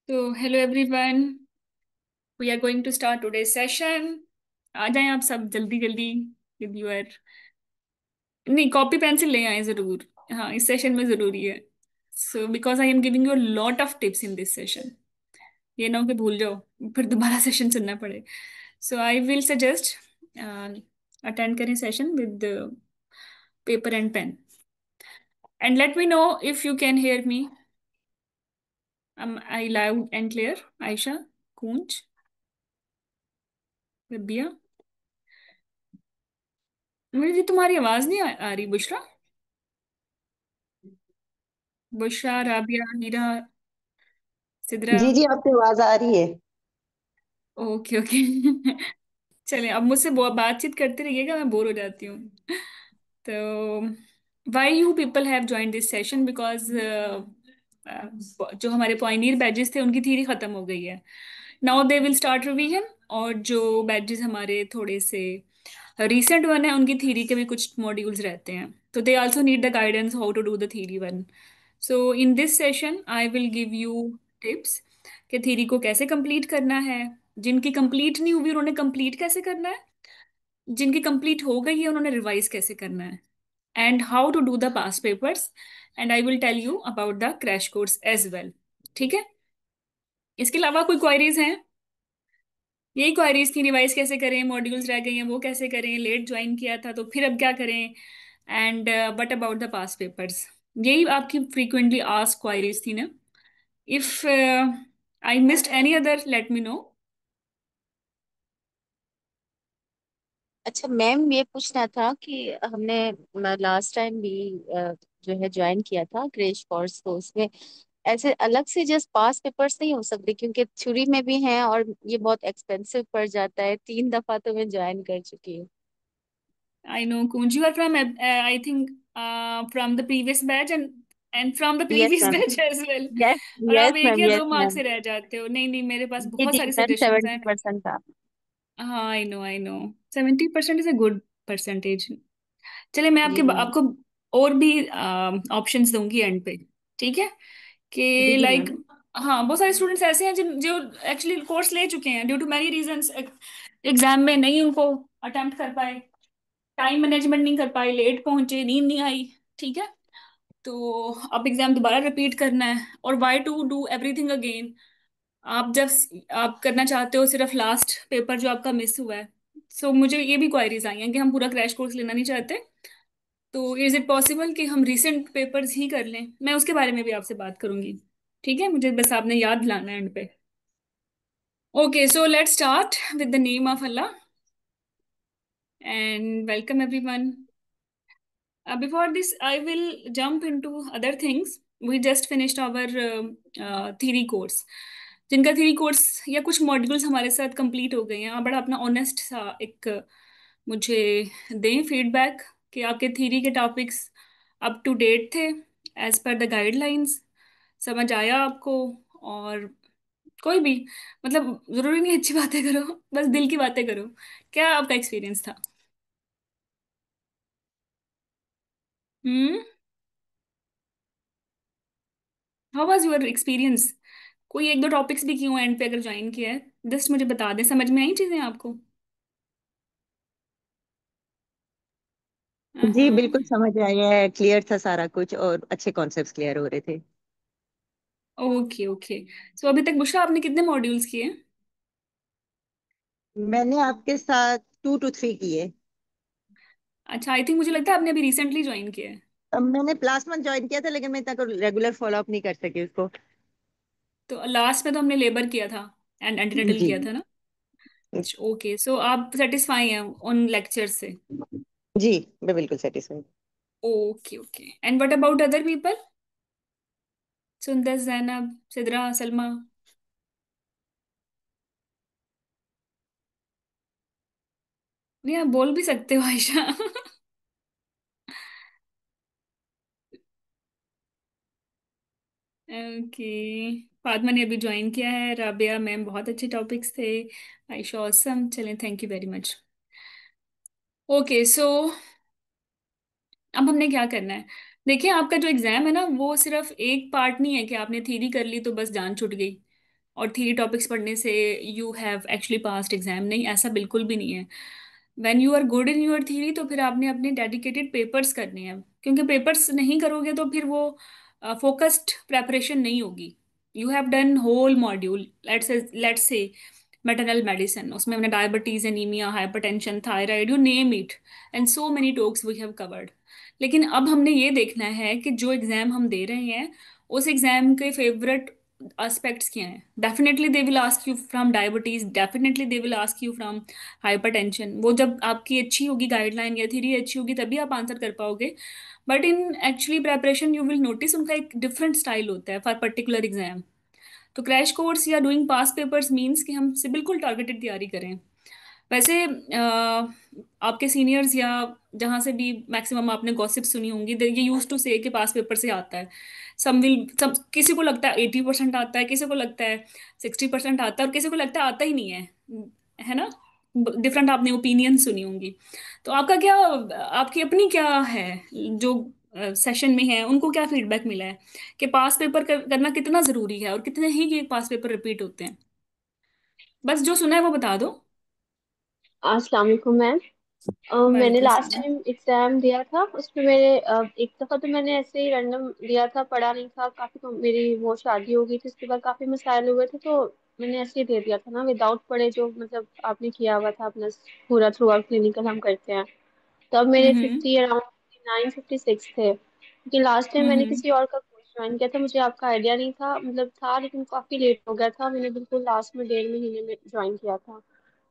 तो hello everyone, we are going to start today session. आ जाएं आप सब जल्दी जल्दी विद यूर, नहीं, कॉपी पेंसिल ले आए जरूर। हाँ, इस सेशन में जरूरी है। So because I am giving you lot of tips in this session. ये ना हो कि भूल जाओ, फिर दोबारा सेशन सुनना पड़े। So I will suggest attend करें session with paper and pen, and let me know if you can hear me. I loud and clear? Ayesha, Kunj, Rabia. मुझे तुम्हारी आवाज नहीं आ रही, बुशरा। बुशरा, राबिया, हीरा, सिद्रा। जी जी, आपकी आवाज आ रही है। Okay okay. चलें, अब मुझसे बातचीत करते रहिएगा, मैं बोर हो जाती हूँ। तो why you people have join this session? Because जो हमारे पॉइनियर बैचेस थे उनकी थीरी खत्म हो गई है। Now they will start revision. और जो बैचेस हमारे थोड़े से रिसेंट वन है, उनकी थीरी के भी कुछ मॉड्यूल्स रहते हैं, तो they also need the guidance how to do the theory one. So in this session I will give you tips कि थीरी को कैसे कंप्लीट करना है। जिनकी कंप्लीट नहीं हुई उन्होंने कंप्लीट कैसे करना है, जिनकी कंप्लीट हो गई है उन्होंने रिवाइज कैसे करना है, and how to do the past papers. And I will tell you about the crash course as well. ठीक है? इसके अलावा कोई क्वायरीज हैं? यही क्वायरीज थी, रिवाइज कैसे करें, मॉड्यूल्स रह गए हैं वो कैसे करें, लेट ज्वाइन किया था तो फिर अब क्या करें, and what about the past papers. यही आपकी फ्रीक्वेंटली आस्क क्वायरीज थी ना? If I missed any other, late me no. अच्छा मैम, ये पूछना था कि हमने लास्ट टाइम भी जो है ज्वाइन किया था क्रैश कोर्स, तो उसमें ऐसे अलग से जस्ट पास पेपर्स नहीं हो सकते? क्योंकि थ्योरी में भी हैं और ये बहुत एक्सपेंसिव पड़ जाता है। 3 दफा तो मैं ज्वाइन कर चुकी हूँ। I know, Kunj, you are from, I think, from the previous batch, and from the yes previous ma'am. batch as well। Yes. और आप यस एक मैम। या यस दो मार्क्स मैम। से रह जाते हो। नहीं नहीं, मेरे पास जी बहुत जी सारे मैम, सजेशंस हैं। 70% था। हाँ, I know 70% is a good percentage. चलिए, मैं जी आपके मैम। आपको और भी ऑप्शंस दूंगी एंड पे। ठीक है? जी कि जी लाइक, मैम। हाँ, बहुत सारे स्टूडेंट्स ऐसे हैं जिन जो एक्चुअली कोर्स ले चुके हैं, due to many reasons exam में नहीं उनको अटेम्प्ट कर पाए, टाइम मैनेजमेंट नहीं कर पाए, लेट पहुंचे, नींद नहीं आई। ठीक है? तो अब एग्जाम दोबारा रिपीट करना है, और why to do everything again? आप जब आप करना चाहते हो सिर्फ लास्ट पेपर जो आपका मिस हुआ है। सो मुझे ये भी क्वायरीज आई हैं कि हम पूरा क्रैश कोर्स लेना नहीं चाहते, तो इज इट पॉसिबल कि हम रिसेंट पेपर्स ही कर लें? मैं उसके बारे में भी आपसे बात करूंगी। ठीक है? मुझे बस आपने याद दिलाना है एंड पे। Okay, so let's start with the name of Allah, and welcome everyone. Before this, I will jump into other things. We just finished our theory course. जिनका थ्योरी कोर्स या कुछ मॉड्यूल्स हमारे साथ कंप्लीट हो गए हैं, आप बड़ा अपना ऑनेस्ट सा एक मुझे दें फीडबैक कि आपके थ्योरी के टॉपिक्स अप टू डेट थे, एज पर द गाइडलाइंस, समझ आया आपको? और कोई भी, मतलब जरूरी नहीं अच्छी बातें करो, बस दिल की बातें करो। क्या आपका एक्सपीरियंस था? हम्म। How was your experience? कोई एक दो टॉपिक्स भी क्यों एंड पे अगर ज्वाइन किया है, जस्ट मुझे बता दें, समझ में आई चीजें आपको? जी हाँ। बिल्कुल समझ आया है, क्लियर था सारा कुछ और अच्छे कॉन्सेप्ट्स क्लियर हो रहे थे। Okay okay. सो अभी तक बुशरा आपने कितने मॉड्यूल्स किए? मैंने आपके साथ 2 to 3 किए। अच्छा, आई थिंक मुझे लगता है आपने अभी रिसेंटली ज्वाइन किया है। अब मैंने लास्ट मंथ ज्वाइन किया था, लेकिन मैं इतना रेगुलर फॉलो अप नहीं कर सकी उसको। तो लास्ट में तो हमने लेबर किया था एंड एंटीनेटल जी। किया था ना? ओके, सो आप सेटिस्फाई हैं उन लेक्चर से? जी मैं बिल्कुल satisfied. Okay okay, and what about other people? सुंदर, जैनब, सिद्रा, सलमा? नहीं, आप बोल भी सकते हो आयशा। ओके। फातिमा ने अभी ज्वाइन किया है। राबिया मैम, बहुत अच्छे टॉपिक्स थे। आयशा ऑसम, चलें, thank you very much. Okay, so अब हमने क्या करना है? देखिए, आपका जो एग्जाम है ना, वो सिर्फ एक पार्ट नहीं है कि आपने थ्योरी कर ली तो बस जान छूट गई। और थ्री टॉपिक्स पढ़ने से you have actually passed exam, नहीं, ऐसा बिल्कुल भी नहीं है। When you are good in your theory तो फिर आपने अपने डेडिकेटेड पेपर्स करने हैं, क्योंकि पेपर्स नहीं करोगे तो फिर वो फोकस्ड प्रेपरेशन नहीं होगी। You have done whole module, let's say maternal medicine, उसमें हमने diabetes, anaemia, hypertension, thyroid, you name it, and so many talks we have covered. लेकिन अब हमने ये देखना है कि जो एग्जाम हम दे रहे हैं उस एग्जाम के फेवरेट एस्पेक्ट्स क्या हैं। Definitely they will ask you from diabetes, definitely they will ask you from hypertension. वो जब आपकी अच्छी होगी गाइडलाइन या थ्योरी अच्छी होगी तभी आप आंसर कर पाओगे। But in actually preparation you will notice उनका एक डिफरेंट स्टाइल होता है फॉर पर्टिकुलर एग्जाम। तो क्रैश कोर्स या डूइंग पास पेपर्स मीन्स कि हम से बिल्कुल टारगेटेड तैयारी करें। वैसे आपके सीनियर्स या जहाँ से भी मैक्सिमम आपने गॉसिप सुनी होंगी, ये यूज टू से कि पास पेपर से आता है। सब किसी को लगता है 80% आता है, किसी को लगता है 60% आता है, और किसी को लगता है आता ही नहीं है ना। डिफरेंट आपने ओपिनियन सुनी होंगी। तो आपका क्या, आपकी अपनी क्या है, जो सेशन में है उनको क्या फीडबैक मिला है कि पास पेपर करना कितना जरूरी है और कितने ही ये पास पेपर रिपीट होते हैं? बस जो सुना है वो बता दो। अस्सलाम वालेकुम मैम। मैंने वालेकुम लास्ट सलाम। टाइम एग्जाम दिया था, उसमें मेरे एक दफा तो मैंने ऐसे ही रैंडम दिया था, पढ़ा नहीं था काफी, तो मेरी वो शादी हो गई थी, उसके बाद काफी मसाइल हुए थे, तो मैंने ऐसे ही दे दिया था ना विदाउट पढ़े, जो मतलब आपने किया हुआ था अपना पूरा थ्रू आउट क्लिनिकल हम करते हैं। तब मेरे हम्म 50 अराउंड 59 56 थे, क्योंकि लास्ट टाइम मैंने हम्म किसी और का कोर्स ज्वाइन किया था, मुझे आपका आइडिया नहीं था, मतलब था लेकिन काफी लेट हो गया था, मैंने बिल्कुल लास्ट में 1.5 महीने में ज्वाइन किया था।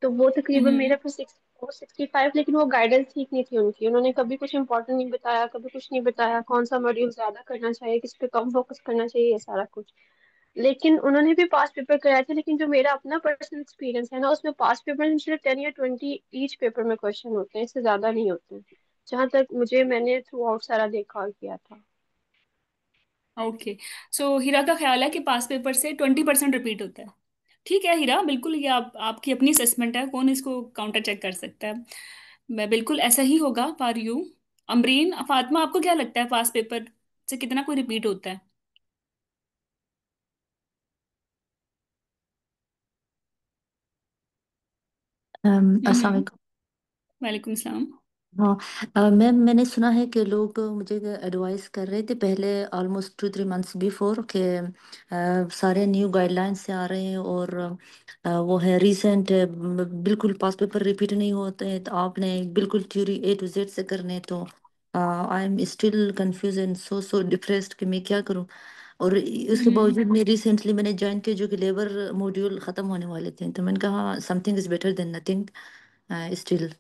तो वो तकरीबन मेरा हम्म फिर 64 65, लेकिन वो गाइडेंस ठीक नहीं थी उनकी, उन्होंने कभी कुछ इंपॉर्टेंट नहीं बताया, कभी कुछ नहीं बताया, कौन सा मॉड्यूल ज्यादा करना चाहिए, किस पे कम फोकस करना चाहिए, ये सारा कुछ। लेकिन उन्होंने भी पास पेपर कराए थे, लेकिन जो मेरा अपना पर्सनल एक्सपीरियंस है ना, उसमें पास पेपर में सिर्फ 10 या 20 ईच पेपर में क्वेश्चन होते हैं, इससे ज्यादा नहीं होते, जहां तक मुझे, मैंने थ्रू आउट सारा देखा और किया था। ओके। सो हीरा का ख्याल है कि पास पेपर से 20% रिपीट होता है। ठीक है हीरा, बिल्कुल ये आपकी अपनी असेसमेंट है, कौन इसको काउंटर चेक कर सकता है। मैं बिल्कुल ऐसा ही होगा फॉर यू। अमरीन, फातिमा, आपको क्या लगता है पास पेपर से कितना कोई रिपीट होता है? अस्सलाम हम्म। वालेकुम। वालेकुम सलाम। हाँ, मैम मैंने सुना है कि लोग मुझे एडवाइस कर रहे थे पहले, ऑलमोस्ट 2 3 मंथ्स बिफोर के सारे न्यू गाइडलाइंस से आ रहे हैं, और वो है रीसेंट, बिल्कुल पास पेपर रिपीट नहीं होते हैं, तो आपने बिल्कुल थ्योरी A to Z से करने, तो I am still confuse and so so depressed कि मैं क्या करूं। और उसके हम्म बावजूद मैं रिसेंटली मैंने ज्वाइन किया, जो कि लेबर मॉड्यूल खत्म होने वाले थे, तो मैंने कहा something is better than nothing still.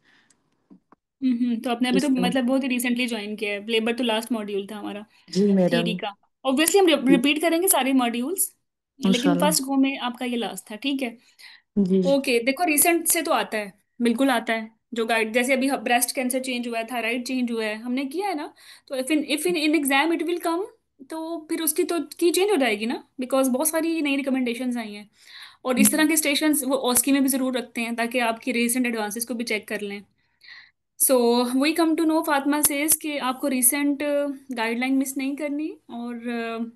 तो आपने अभी तो मतलब बहुत ही रिसेंटली ज्वाइन किया है, लेबर तो लास्ट मॉड्यूल था हमारा जी थ्योरी मैडम। का। ऑब्वियसली हम जी रिपीट करेंगे सारे मॉड्यूल्स, लेकिन इंशाल्लाह। फर्स्ट गो में आपका ये लास्ट था, ठीक है। जी। ओके, देखो रिसेंट से तो आता है, बिल्कुल आता है। जो गाइड, जैसे अभी ब्रेस्ट कैंसर चेंज हुआ है, थायराइड चेंज हुआ है, हमने किया है ना। तो if in exam it will come, तो फिर उसकी तो की चेंज हो जाएगी ना, बिकॉज बहुत सारी नई रिकमेंडेशंस आई हैं। और इस तरह के स्टेशंस वो ऑस्की में भी जरूर रखते हैं ताकि आपकी रिसेंट एडवांसेस को भी चेक कर लें। So we come to know, Fatima says कि आपको रिसेंट गाइडलाइन मिस नहीं करनी, और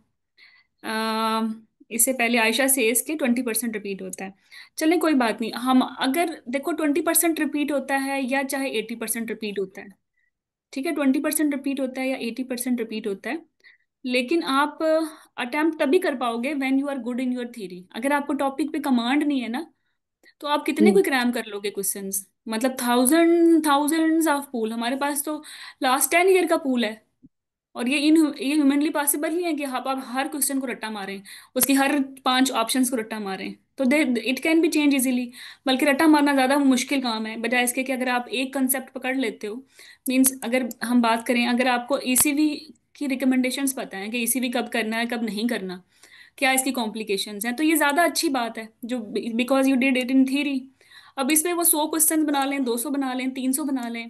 इससे पहले आयशा सेज के 20% रिपीट होता है। चलें कोई बात नहीं, हम अगर देखो 20% रिपीट होता है या चाहे 80% रिपीट होता है, ठीक है, 20% रिपीट होता है या 80% रिपीट होता है, लेकिन आप अटेम्प्ट तभी कर पाओगे when you are good in your theory. अगर आपको टॉपिक पे कमांड नहीं है ना, तो आप कितने जी। कोई क्रैम कर लोगे क्वेश्चंस, मतलब थाउजेंड्स ऑफ पूल हमारे पास तो लास्ट 10 ईयर का पूल है। और ये ह्यूमनली पॉसिबल नहीं है कि आप हर क्वेश्चन को रट्टा मारें, उसकी हर 5 ऑप्शंस को रट्टा मारें, तो they it can be change easily. बल्कि रट्टा मारना ज़्यादा मुश्किल काम है बजाय इसके कि अगर आप एक कंसेप्ट पकड़ लेते हो। मीन्स अगर हम बात करें, अगर आपको ईसीवी की रिकमेंडेशंस पता है कि ईसीवी कब करना है कब नहीं करना, क्या इसकी कॉम्प्लिकेशंस हैं, तो ये ज़्यादा अच्छी बात है, जो because you did it in theory. अब इसमें वो 100 क्वेश्चन बना लें, 200 बना लें, 300 बना लें,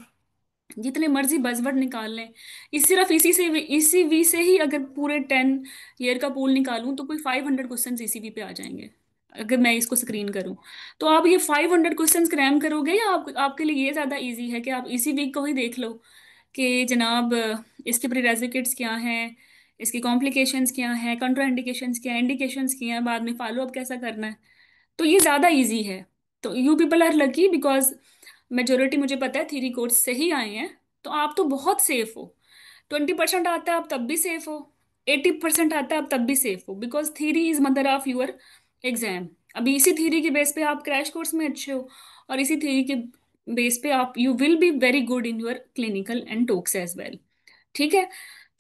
जितने मर्जी बजवर्ड निकाल लें, इस सिर्फ इसी वी से ही अगर पूरे 10 ईयर का पूल निकालूं तो कोई 500 क्वेश्चन इसी पे आ जाएंगे। अगर मैं इसको स्क्रीन करूं, तो आप ये 500 क्वेश्चन क्रैम करोगे, या आपके लिए ये ज़्यादा इजी है कि आप इसी वीक को ही देख लो कि जनाब इसके प्रीरेक्विजिट्स क्या हैं, इसकी कॉम्प्लिकेशंस क्या हैं, कंट्राइंडिकेशंस क्या हैं, इंडिकेशंस क्या हैं, बाद में फॉलो अप कैसा करना है। तो ये ज़्यादा इजी है। तो you people are lucky because majority मुझे पता है थ्योरी कोर्स से ही आए हैं। तो आप तो बहुत सेफ हो। 20% आता है आप तब भी सेफ हो। 80% आता है आप तब भी सेफ हो, because theory is mother of your exam. अभी इसी थ्योरी के बेस पे आप क्रैश कोर्स में अच्छे हो, और इसी थ्योरी के बेस पे आप you will be very good in your clinical and talks as well. ठीक है।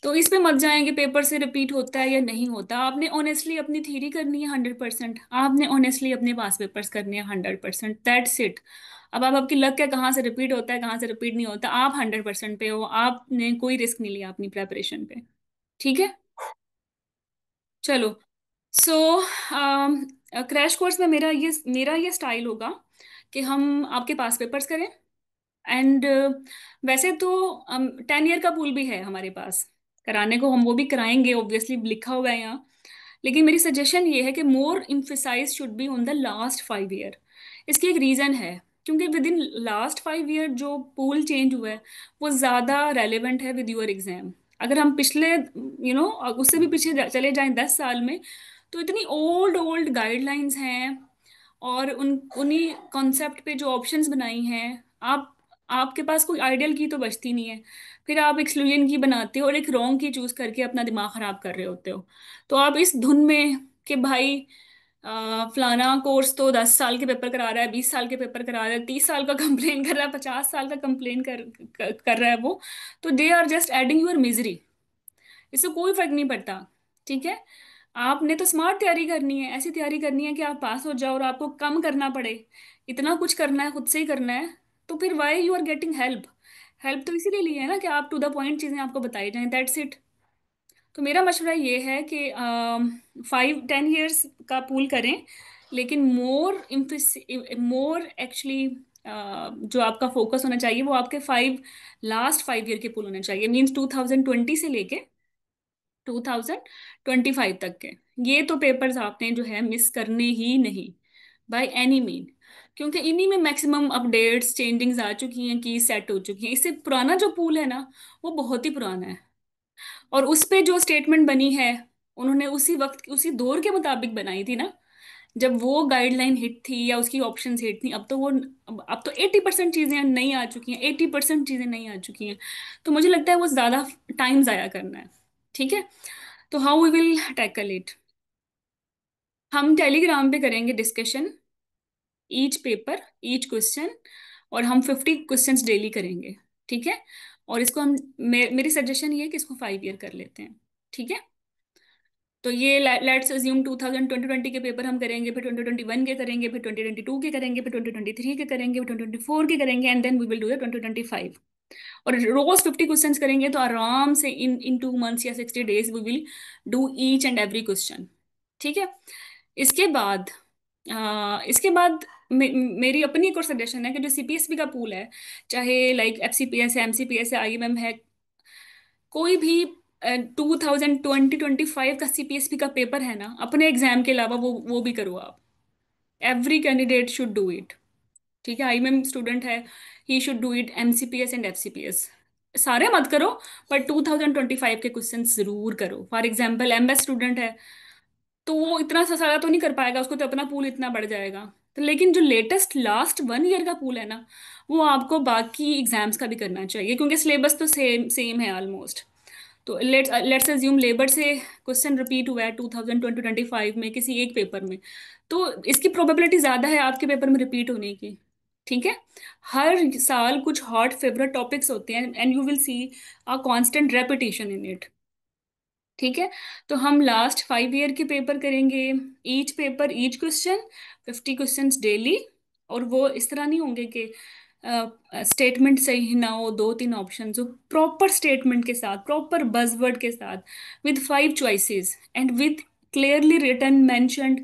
तो इस पे मत जाएंगे पेपर से रिपीट होता है या नहीं होता। आपने ऑनेस्टली अपनी थ्योरी करनी है 100%, आपने ऑनेस्टली अपने पास पेपर्स करने हैं 100%, दैट्स इट। अब आप आपकी लक है, कहाँ से रिपीट होता है कहाँ से रिपीट नहीं होता, आप 100% पे हो, आपने कोई रिस्क नहीं लिया अपनी प्रेपरेशन पे। ठीक है। चलो। सो क्रैश कोर्स में मेरा ये स्टाइल होगा कि हम आपके पास पेपर्स करें। एंड वैसे तो 10 ईयर का पूल भी है हमारे पास, कराने को हम वो भी कराएंगे, ऑब्वियसली लिखा हुआ है यहाँ। लेकिन मेरी सजेशन ये है कि more emphasize should be on the last 5 year. इसकी एक रीज़न है, क्योंकि विद इन लास्ट 5 ईयर जो पूल चेंज हुआ है वो ज़्यादा रेलेवेंट है विद योर एग्जाम। अगर हम पिछले उससे भी पीछे चले जाएं 10 साल में, तो इतनी ओल्ड ओल्ड गाइडलाइंस हैं, और उन्हीं कॉन्सेप्ट पे जो ऑप्शंस बनाई हैं, आप आपके पास कोई आइडियल की तो बचती नहीं है। फिर आप एक्सक्लूजन की बनाते हो और एक रॉन्ग की चूज करके अपना दिमाग खराब कर रहे होते हो। तो आप इस धुन में कि भाई फलाना कोर्स तो 10 साल के पेपर करा रहा है, 20 साल के पेपर करा रहा है, 30 साल का कंप्लेन कर रहा है, 50 साल का कंप्लेन कर रहा है वो, तो they are just adding your misery. इससे कोई फर्क नहीं पड़ता। ठीक है। आपने तो स्मार्ट तैयारी करनी है, ऐसी तैयारी करनी है कि आप पास हो जाओ और आपको कम करना पड़े। इतना कुछ करना है, खुद से ही करना है। तो फिर why you are getting help? Help तो इसीलिए लिए है ना कि आप टू द पॉइंट चीजें आपको बताई जाएं, दैट्स इट। तो मेरा मशवरा ये है कि 5-10 ईयर्स का पूल करें, लेकिन मोर एक्चुअली जो आपका फोकस होना चाहिए वो आपके 5 ईयर के पूल होने चाहिए, मीन्स 2020 से लेके 2025 तक के। ये तो पेपर्स आपने जो है मिस करने ही नहीं, बाय एनी मीन। क्योंकि इन्हीं में मैक्सिमम अपडेट्स चेंजिंग्स आ चुकी हैं, की सेट हो चुकी हैं। इससे पुराना जो पूल है ना, वो बहुत ही पुराना है। और उस पे जो स्टेटमेंट बनी है, उन्होंने उसी वक्त उसी दौर के मुताबिक बनाई थी ना, जब वो गाइडलाइन हिट थी या उसकी ऑप्शंस हिट थी। अब तो 80% चीजें नई आ चुकी हैं, 80% चीजें नई आ चुकी हैं। तो मुझे लगता है वो ज्यादा टाइम जाया करना है। ठीक है। तो how we will tackle it? हम टेलीग्राम पे करेंगे discussion, each paper, each question, और हम 50 क्वेश्चंस डेली करेंगे। ठीक है। और इसको मेरी सजेशन ये है कि इसको 5 ईयर कर लेते हैं। ठीक है। तो ये लेट्स अज्यूम 2020 के पेपर हम करेंगे, फिर 2021 के करेंगे, फिर 2022 के करेंगे, फिर 2023 के करेंगे, फिर 2024 के करेंगे, and then we will do the 2025। और रोज 50 क्वेश्चंस करेंगे तो आराम से इन 2 मंथ्स या 60 days we will do each and every question. ठीक है। इसके बाद इसके बाद मेरी अपनी एक और सजेशन है कि जो सीपीएसबी का पूल है, चाहे लाइक एफसीपीएस है, एमसीपीएस है, आईएमएम है, कोई भी 2025 का सीपीएसबी का पेपर है ना, अपने एग्जाम के अलावा वो भी करो आप। Every candidate should do it. ठीक है। आईएमएम स्टूडेंट है, he should do it MCPS and FCPS. सारे मत करो, पर 2025 के क्वेश्चन जरूर करो। फॉर एग्जाम्पल एमएस स्टूडेंट है, तो वो इतना सा सारा तो नहीं कर पाएगा, उसको तो अपना पूल इतना बढ़ जाएगा। तो लेकिन जो लेटेस्ट लास्ट 1 ईयर का पूल है ना, वो आपको बाकी एग्जाम्स का भी करना चाहिए, क्योंकि सिलेबस तो सेम सेम है ऑलमोस्ट। तो लेट्स अज्यूम लेबर से क्वेश्चन रिपीट हुआ है 2025 में किसी एक पेपर में, तो इसकी प्रोबेबिलिटी ज़्यादा है आपके पेपर में रिपीट होने की। ठीक है। हर साल कुछ हॉट फेवरेट टॉपिक्स होते हैं, and you will see a constant repetition in it. ठीक है। तो हम लास्ट 5 ईयर के पेपर करेंगे, each paper each question, 50 questions daily. और वो इस तरह नहीं होंगे कि स्टेटमेंट सही ना हो, 2-3 ऑप्शन हो, प्रॉपर स्टेटमेंट के साथ, प्रॉपर बजवर्ड के साथ, with 5 choices and with clearly written mentioned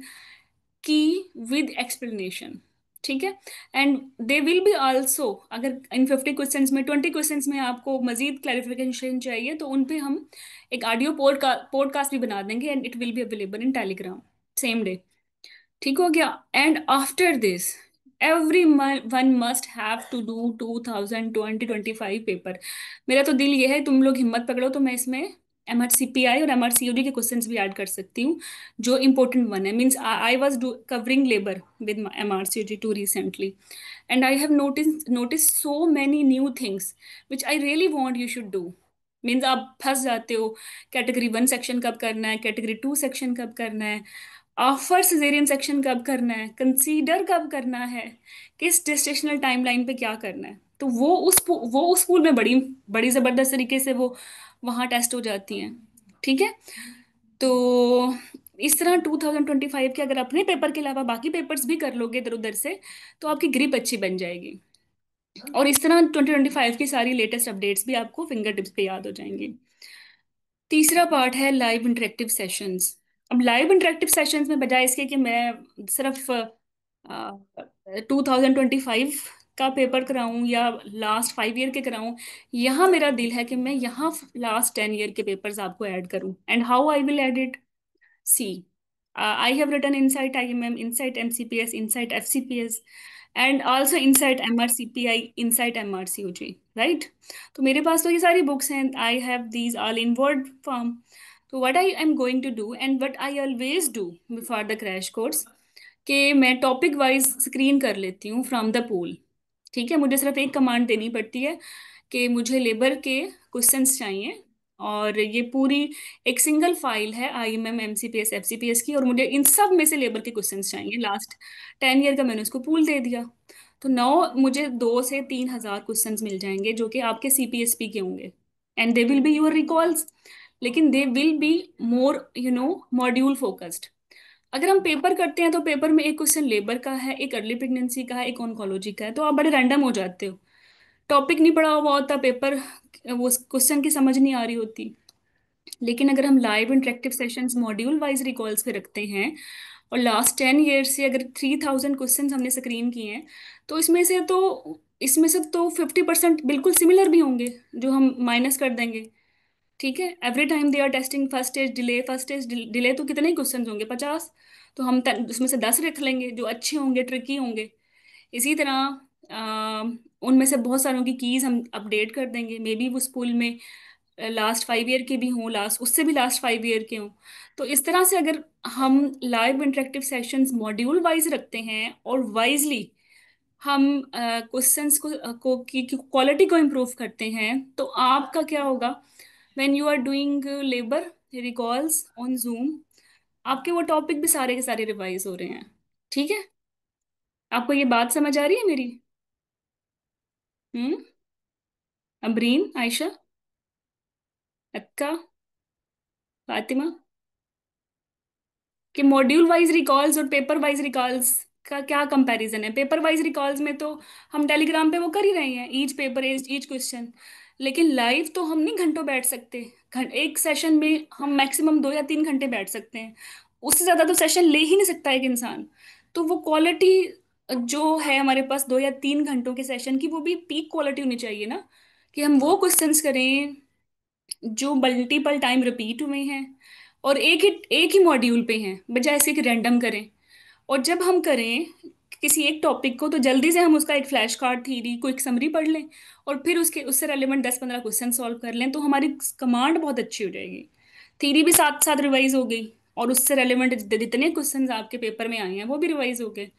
की, विद एक्सप्लेनेशन। ठीक है। And they will be also, अगर इन 50 क्वेश्चंस में 20 क्वेश्चंस में आपको मजीद क्लैरिफिकेशन चाहिए, तो उन पे हम एक ऑडियो पॉडकास्ट भी बना देंगे, and it will be available in Telegram same day. ठीक हो गया। And after this everyone must have to do 2025 paper. मेरा तो दिल ये है तुम लोग हिम्मत पकड़ो तो मैं इसमें MRCPI और MRCOD के क्वेश्चंस भी ऐड कर सकती हूँ, जो इम्पोर्टेंट वन है। Means I was covering labour with MRCOD too recently, and I have notice so many new things which I really want you should do. Means आप फंस जाते हो, कैटेगरी 1 सेक्शन कब करना है, कैटेगरी 2 सेक्शन कब करना है, ऑफर सिजेरियन सेक्शन कब करना है, कंसीडर कब करना है, किस जेस्टेशनल टाइमलाइन पे क्या करना है। तो वो उस स्कूल में बड़ी बड़ी जबरदस्त तरीके से वो वहाँ टेस्ट हो जाती हैं। ठीक है। तो इस तरह 2025 के अगर अपने पेपर के अलावा बाकी पेपर्स भी कर लोगे इधर उधर से, तो आपकी ग्रिप अच्छी बन जाएगी। और इस तरह 2025 की सारी लेटेस्ट अपडेट्स भी आपको फिंगर टिप्स पे याद हो जाएंगी। तीसरा पार्ट है लाइव इंटरेक्टिव सेशंस। अब लाइव इंटरेक्टिव सेशंस में बजाय इसके कि मैं सिर्फ 2025 का पेपर कराऊं या लास्ट 5 ईयर के कराऊं, यहाँ मेरा दिल है कि मैं यहाँ लास्ट 10 ईयर के पेपर्स आपको ऐड करूं। And how I will add it? See, I have written Insight IMM, Insight MCPS, Insight FCPS, and also Insight MRCPI, Insight MRCOG, right? तो मेरे पास तो ये सारी बुक्स हैं. I have these all in word form. So what I am going to do and what I always do before the crash course, कि मैं topic wise screen कर लेती हूँ फ्रॉम द पूल। ठीक है, मुझे सिर्फ एक कमांड देनी पड़ती है कि मुझे लेबर के क्वेश्चंस चाहिए, और ये पूरी एक सिंगल फाइल है IMM MCPS FCPS की, और मुझे इन सब में से लेबर के क्वेश्चंस चाहिए। लास्ट 10 ईयर का मैंने उसको पूल दे दिया, तो 2 से 3 हजार क्वेश्चंस मिल जाएंगे जो कि आपके CPSP के होंगे। And they will be your recalls, लेकिन they will be more module focused. अगर हम पेपर करते हैं तो पेपर में एक क्वेश्चन लेबर का है, एक अर्ली प्रेगनेंसी का है, एक ऑन्कोलॉजी का है, तो आप बड़े रैंडम हो जाते हो। टॉपिक नहीं पढ़ा हुआ होता, पेपर वो क्वेश्चन की समझ नहीं आ रही होती। लेकिन अगर हम live interactive sessions module wise recalls पे रखते हैं, और लास्ट 10 ईयर से अगर 3000 क्वेश्चन हमने स्क्रीन किए हैं, तो इसमें से तो 50% बिल्कुल सिमिलर भी होंगे, जो हम माइनस कर देंगे। ठीक है, every time they are testing first stage delay, तो कितने ही क्वेश्चन होंगे? 50। तो हम उसमें से 10 रख लेंगे जो अच्छे होंगे, ट्रिकी होंगे। इसी तरह उनमें से बहुत सारों की कीज हम अपडेट कर देंगे, मे बी वो स्कूल में लास्ट 5 ईयर के भी हों, लास्ट उससे भी लास्ट 5 ईयर के हों। तो इस तरह से अगर हम live interactive sessions module wise रखते हैं और वाइजली हम क्वेश्चंस की क्वालिटी को इम्प्रूव करते हैं, तो आपका क्या होगा? When you are doing labour recalls on Zoom, आपके वो टॉपिक भी सारे के सारे रिवाइज हो रहे हैं। ठीक है, आपको ये बात समझ आ रही है मेरी? हम्म। अबरीन, आयशा, अक्का, फातिमा, कि मॉड्यूल वाइज रिकॉल्स और पेपर वाइज रिकॉल्स का क्या कंपैरिजन है? पेपर वाइज रिकॉल्स में तो हम टेलीग्राम पे वो कर ही रहे हैं, ईच पेपर ईच क्वेश्चन। लेकिन लाइव तो हम नहीं घंटों बैठ सकते। एक सेशन में हम मैक्सिमम 2 या 3 घंटे बैठ सकते हैं, उससे ज़्यादा तो सेशन ले ही नहीं सकता एक इंसान। तो वो क्वालिटी जो है हमारे पास 2 या 3 घंटों के सेशन की, वो भी पीक क्वालिटी होनी चाहिए ना, कि हम वो क्वेश्चंस करें जो मल्टीपल टाइम रिपीट हुए हैं और एक ही मॉड्यूल पे हैं, बजाय इसके कि रैंडम करें। और जब हम करें किसी एक टॉपिक को, तो जल्दी से हम उसका एक flash card theory quick summary पढ़ लें, और फिर उससे रेलिवेंट 10-15 क्वेश्चन सॉल्व कर लें, तो हमारी कमांड बहुत अच्छी हो जाएगी। थ्योरी भी साथ साथ रिवाइज हो गई, और उससे रेलिवेंट जितने क्वेश्चंस आपके पेपर में आए हैं वो भी रिवाइज हो गए।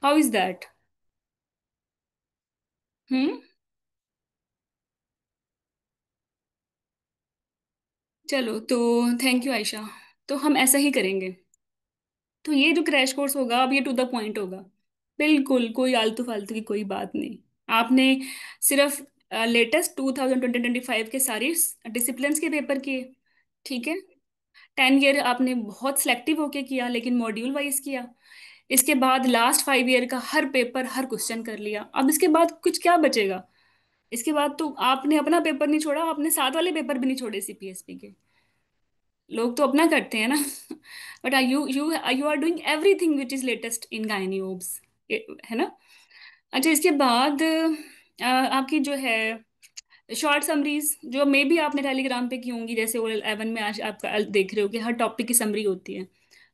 How is that? हम्म। चलो, तो थैंक यू आयशा। तो हम ऐसा ही करेंगे। तो ये जो क्रैश कोर्स होगा, अब ये टू द पॉइंट होगा। बिल्कुल कोई आलतू फालतू की कोई बात नहीं। आपने सिर्फ लेटेस्ट 2025 के सारे डिसिप्लिन्स के पेपर किए। ठीक है, 10 ईयर आपने बहुत सिलेक्टिव होके किया, लेकिन मॉड्यूल वाइज किया। इसके बाद लास्ट 5 ईयर का हर पेपर हर क्वेश्चन कर लिया। अब इसके बाद कुछ क्या बचेगा? इसके बाद तो आपने अपना पेपर नहीं छोड़ा, आपने साथ वाले पेपर भी नहीं छोड़े CPSP के। लोग तो अपना करते हैं ना। But you you you are doing everything which is latest in gynae obs, है ना? अच्छा, इसके बाद आपकी जो है शॉर्ट समरीज, जो मे भी आपने टेलीग्राम पे की होंगी, जैसे वो 11 में आज आप देख रहे हो कि हर टॉपिक की समरी होती है,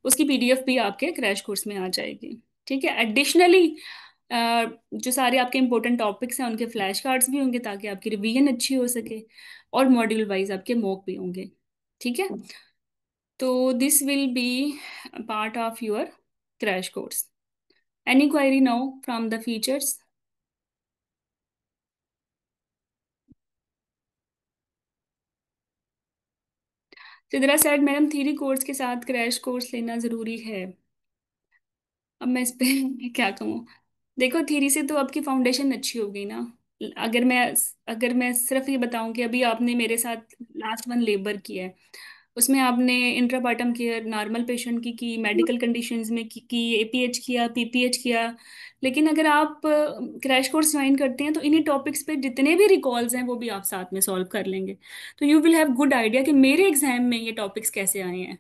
उसकी PDF भी आपके क्रैश कोर्स में आ जाएगी। ठीक है, एडिशनली जो सारे आपके इंपॉर्टेंट टॉपिक्स हैं उनके फ्लैश कार्ड्स भी होंगे, ताकि आपकी रिवीजन अच्छी हो सके, और मॉड्यूल वाइज आपके मॉक भी होंगे। ठीक है। तो this will be part of your crash course. Any query now from the features? Sidra said madam theory course के साथ क्रैश कोर्स लेना जरूरी है। अब मैं इस पे क्या कहूँ। देखो, थ्योरी से तो आपकी फाउंडेशन अच्छी हो गई ना। अगर मैं अगर मैं सिर्फ ये बताऊं कि अभी आपने मेरे साथ लास्ट वन लेबर किया है, उसमें आपने इंट्रापार्टम केयर नॉर्मल पेशेंट की मेडिकल कंडीशंस में की एपीएच किया, पीपीएच किया। लेकिन अगर आप क्रैश कोर्स ज्वाइन करते हैं तो इन्हीं टॉपिक्स पे जितने भी रिकॉल्स हैं वो भी आप साथ में सॉल्व कर लेंगे। तो you will have good idea कि मेरे एग्जाम में ये टॉपिक्स कैसे आए हैं।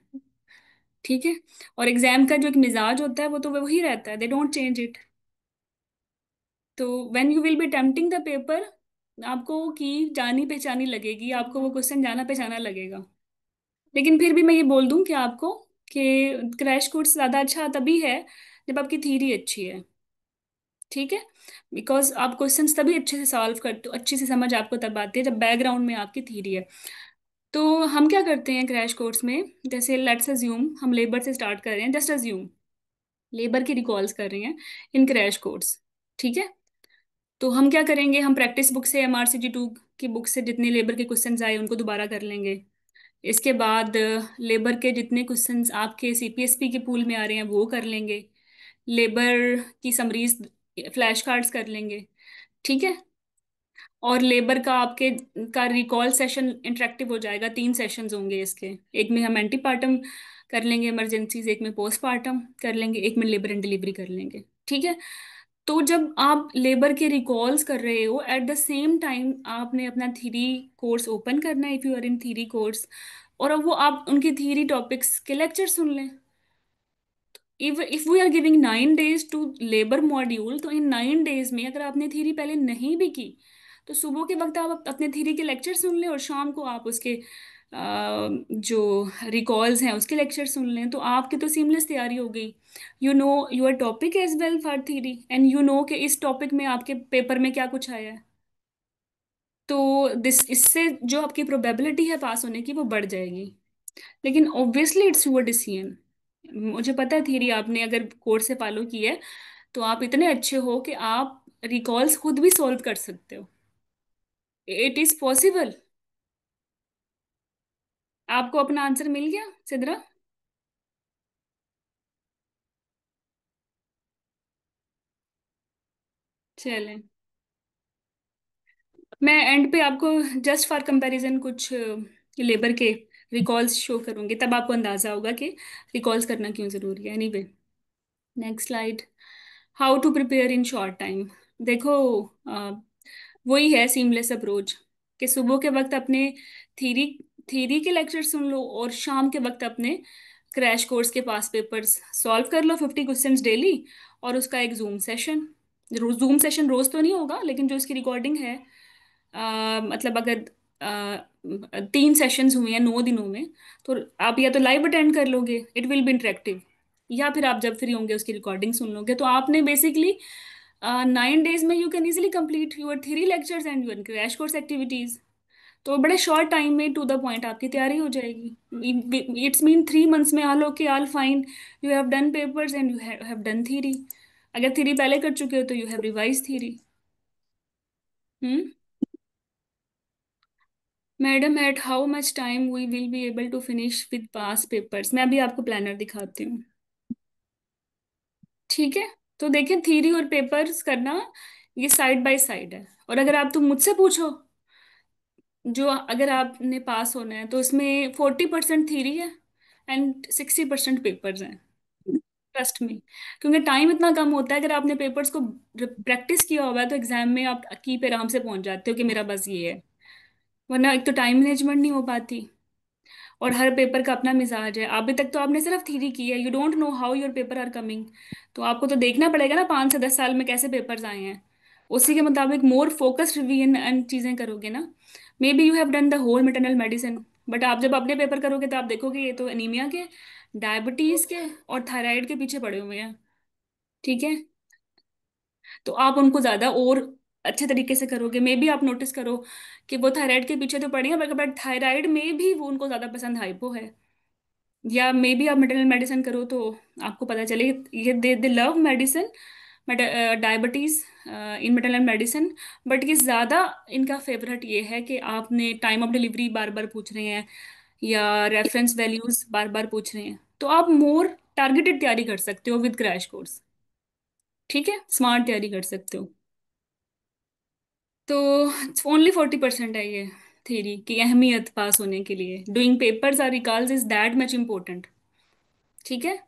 ठीक है। और एग्जाम का जो एक मिजाज होता है वो तो वही रहता है, दे डोंट चेंज इट। तो when you will B tempting the paper, आपको की जानी पहचानी लगेगी, आपको वो क्वेश्चन जाना पहचाना लगेगा। लेकिन फिर भी मैं ये बोल दूं कि आपको कि क्रैश कोर्स ज़्यादा अच्छा तभी है जब आपकी थीरी अच्छी है। ठीक है। बिकॉज आप क्वेश्चंस तभी अच्छे से सॉल्व करते हो, अच्छी से समझ आपको तब आती है जब बैकग्राउंड में आपकी थीरी है। तो हम क्या करते हैं क्रैश कोर्स में, जैसे लेट्स अज्यूम हम लेबर से स्टार्ट कर रहे हैं, जस्ट अज्यूम लेबर की रिकॉल्स कर रहे हैं इन क्रैश कोर्स। ठीक है। तो हम क्या करेंगे, हम प्रैक्टिस बुक से MRCG 2 की बुक से जितने लेबर के क्वेश्चंस आए उनको दोबारा कर लेंगे। इसके बाद लेबर के जितने क्वेश्चंस आपके CPSP के पूल में आ रहे हैं वो कर लेंगे। लेबर की समरीज फ्लैश कार्ड्स कर लेंगे। ठीक है। और लेबर का आपके का रिकॉल सेशन इंटरेक्टिव हो जाएगा, 3 सेशंस होंगे इसके। एक में हम एंटीपार्टम कर लेंगे इमरजेंसीज, एक में पोस्टपार्टम कर लेंगे, एक में लेबर एंड डिलीवरी कर लेंगे। ठीक है। तो जब आप लेबर के रिकॉल्स कर रहे हो एट द सेम टाइम आपने अपना थ्योरी कोर्स ओपन करना है, if you are in theory course. और अब वो आप उनकी थ्योरी टॉपिक्स के लेक्चर सुन लें। If we are giving 9 days to labour module, तो इन 9 days में अगर आपने थ्योरी पहले नहीं भी की तो सुबह के वक्त आप अपने थ्योरी के लेक्चर सुन लें और शाम को आप उसके जो रिकॉल्स हैं उसके लेक्चर सुन लें, तो आपकी तो सीमलेस तैयारी हो गई। You know your topic as well for theory and you know कि इस टॉपिक में आपके पेपर में क्या कुछ आया है। तो दिस इससे जो आपकी प्रोबेबिलिटी है पास होने की वो बढ़ जाएगी। लेकिन ऑब्वियसली इट्स योर डिसीजन। मुझे पता है थ्योरी आपने अगर कोर्स से फॉलो की है तो आप इतने अच्छे हो कि आप रिकॉल्स खुद भी सॉल्व कर सकते हो। It is possible. आपको अपना आंसर मिल गया सिद्रा? चलें, मैं एंड पे आपको जस्ट फॉर कंपैरिजन कुछ लेबर के रिकॉल्स शो करूंगी, तब आपको अंदाजा होगा कि रिकॉल्स करना क्यों जरूरी है। Anyway, next slide. How to prepare in short time. देखो, अ, वही है सीमलेस अप्रोच कि सुबह के वक्त अपने थीरी थीरी के लेक्चर सुन लो और शाम के वक्त अपने क्रैश कोर्स के पास पेपर्स सॉल्व कर लो, 50 क्वेश्चंस डेली। और उसका एक जूम सेशन रोज तो नहीं होगा लेकिन जो उसकी रिकॉर्डिंग है, मतलब अगर 3 सेशंस हुए हैं 9 दिनों में, तो आप या तो लाइव अटेंड कर लोगे, इट विल बी इंटरेक्टिव, या फिर आप जब फ्री होंगे उसकी रिकॉर्डिंग सुन लोगे। तो आपने बेसिकली 9 days में you can easily complete your theory lectures and your crash course activities. तो बड़े शॉर्ट टाइम में टू द पॉइंट आपकी तैयारी हो जाएगी। इट्स मीन 3 months में all okay all fine, you have done papers and you have done theory. अगर theory पहले कर चुके हो तो you have revise theory. Hmm. Madam at how much time we will be able to finish with past papers? मैं अभी आपको planner दिखाती हूँ। ठीक है। तो देखिए, थ्योरी और पेपर्स करना ये साइड बाय साइड है। और अगर आप तुम मुझसे पूछो, जो अगर आपने पास होना है तो उसमें 40% थ्योरी है एंड 60% पेपर्स हैं। ट्रस्ट में, क्योंकि टाइम इतना कम होता है, अगर आपने पेपर्स को प्रैक्टिस किया हुआ है तो एग्जाम में आप की पे आराम से पहुंच जाते हो कि मेरा बस ये है। वरना एक तो टाइम मैनेजमेंट नहीं हो पाती और हर पेपर का अपना मिजाज है। अभी तक तो आपने सिर्फ थ्योरी की है, you don't know how your paper are coming. तो आपको तो देखना पड़ेगा ना 5 से 10 साल में कैसे पेपर्स आए हैं, उसी के मुताबिक मोर फोकस्ड रिवीजन एंड चीज़ें करोगे ना। Maybe you have done the whole maternal medicine, but आप जब अपने पेपर करोगे तो आप देखोगे ये तो एनीमिया के, डायबिटीज के और थायराइड के पीछे पड़े हुए हैं। ठीक है। तो आप उनको ज़्यादा और अच्छे तरीके से करोगे, मे बी आप नोटिस करो कि वो थायराइड के पीछे तो पड़े हैं, बट थायराइड में भी वो उनको ज्यादा पसंद हाइपो है। या मे बी आप मेटरनल मेडिसिन करो तो आपको पता चले, ये दे love medicine, diabetes in maternal medicine. But ये ज्यादा इनका फेवरेट ये है कि आपने टाइम ऑफ डिलीवरी बार बार पूछ रहे हैं, या रेफरेंस वैल्यूज बार बार पूछ रहे हैं, तो आप मोर टारगेटेड तैयारी कर सकते हो विद क्रैश कोर्स। ठीक है, स्मार्ट तैयारी कर सकते हो। तो ओनली 40% है ये थ्योरी की अहमियत पास होने के लिए। Doing papers or recalls is that much important. ठीक है।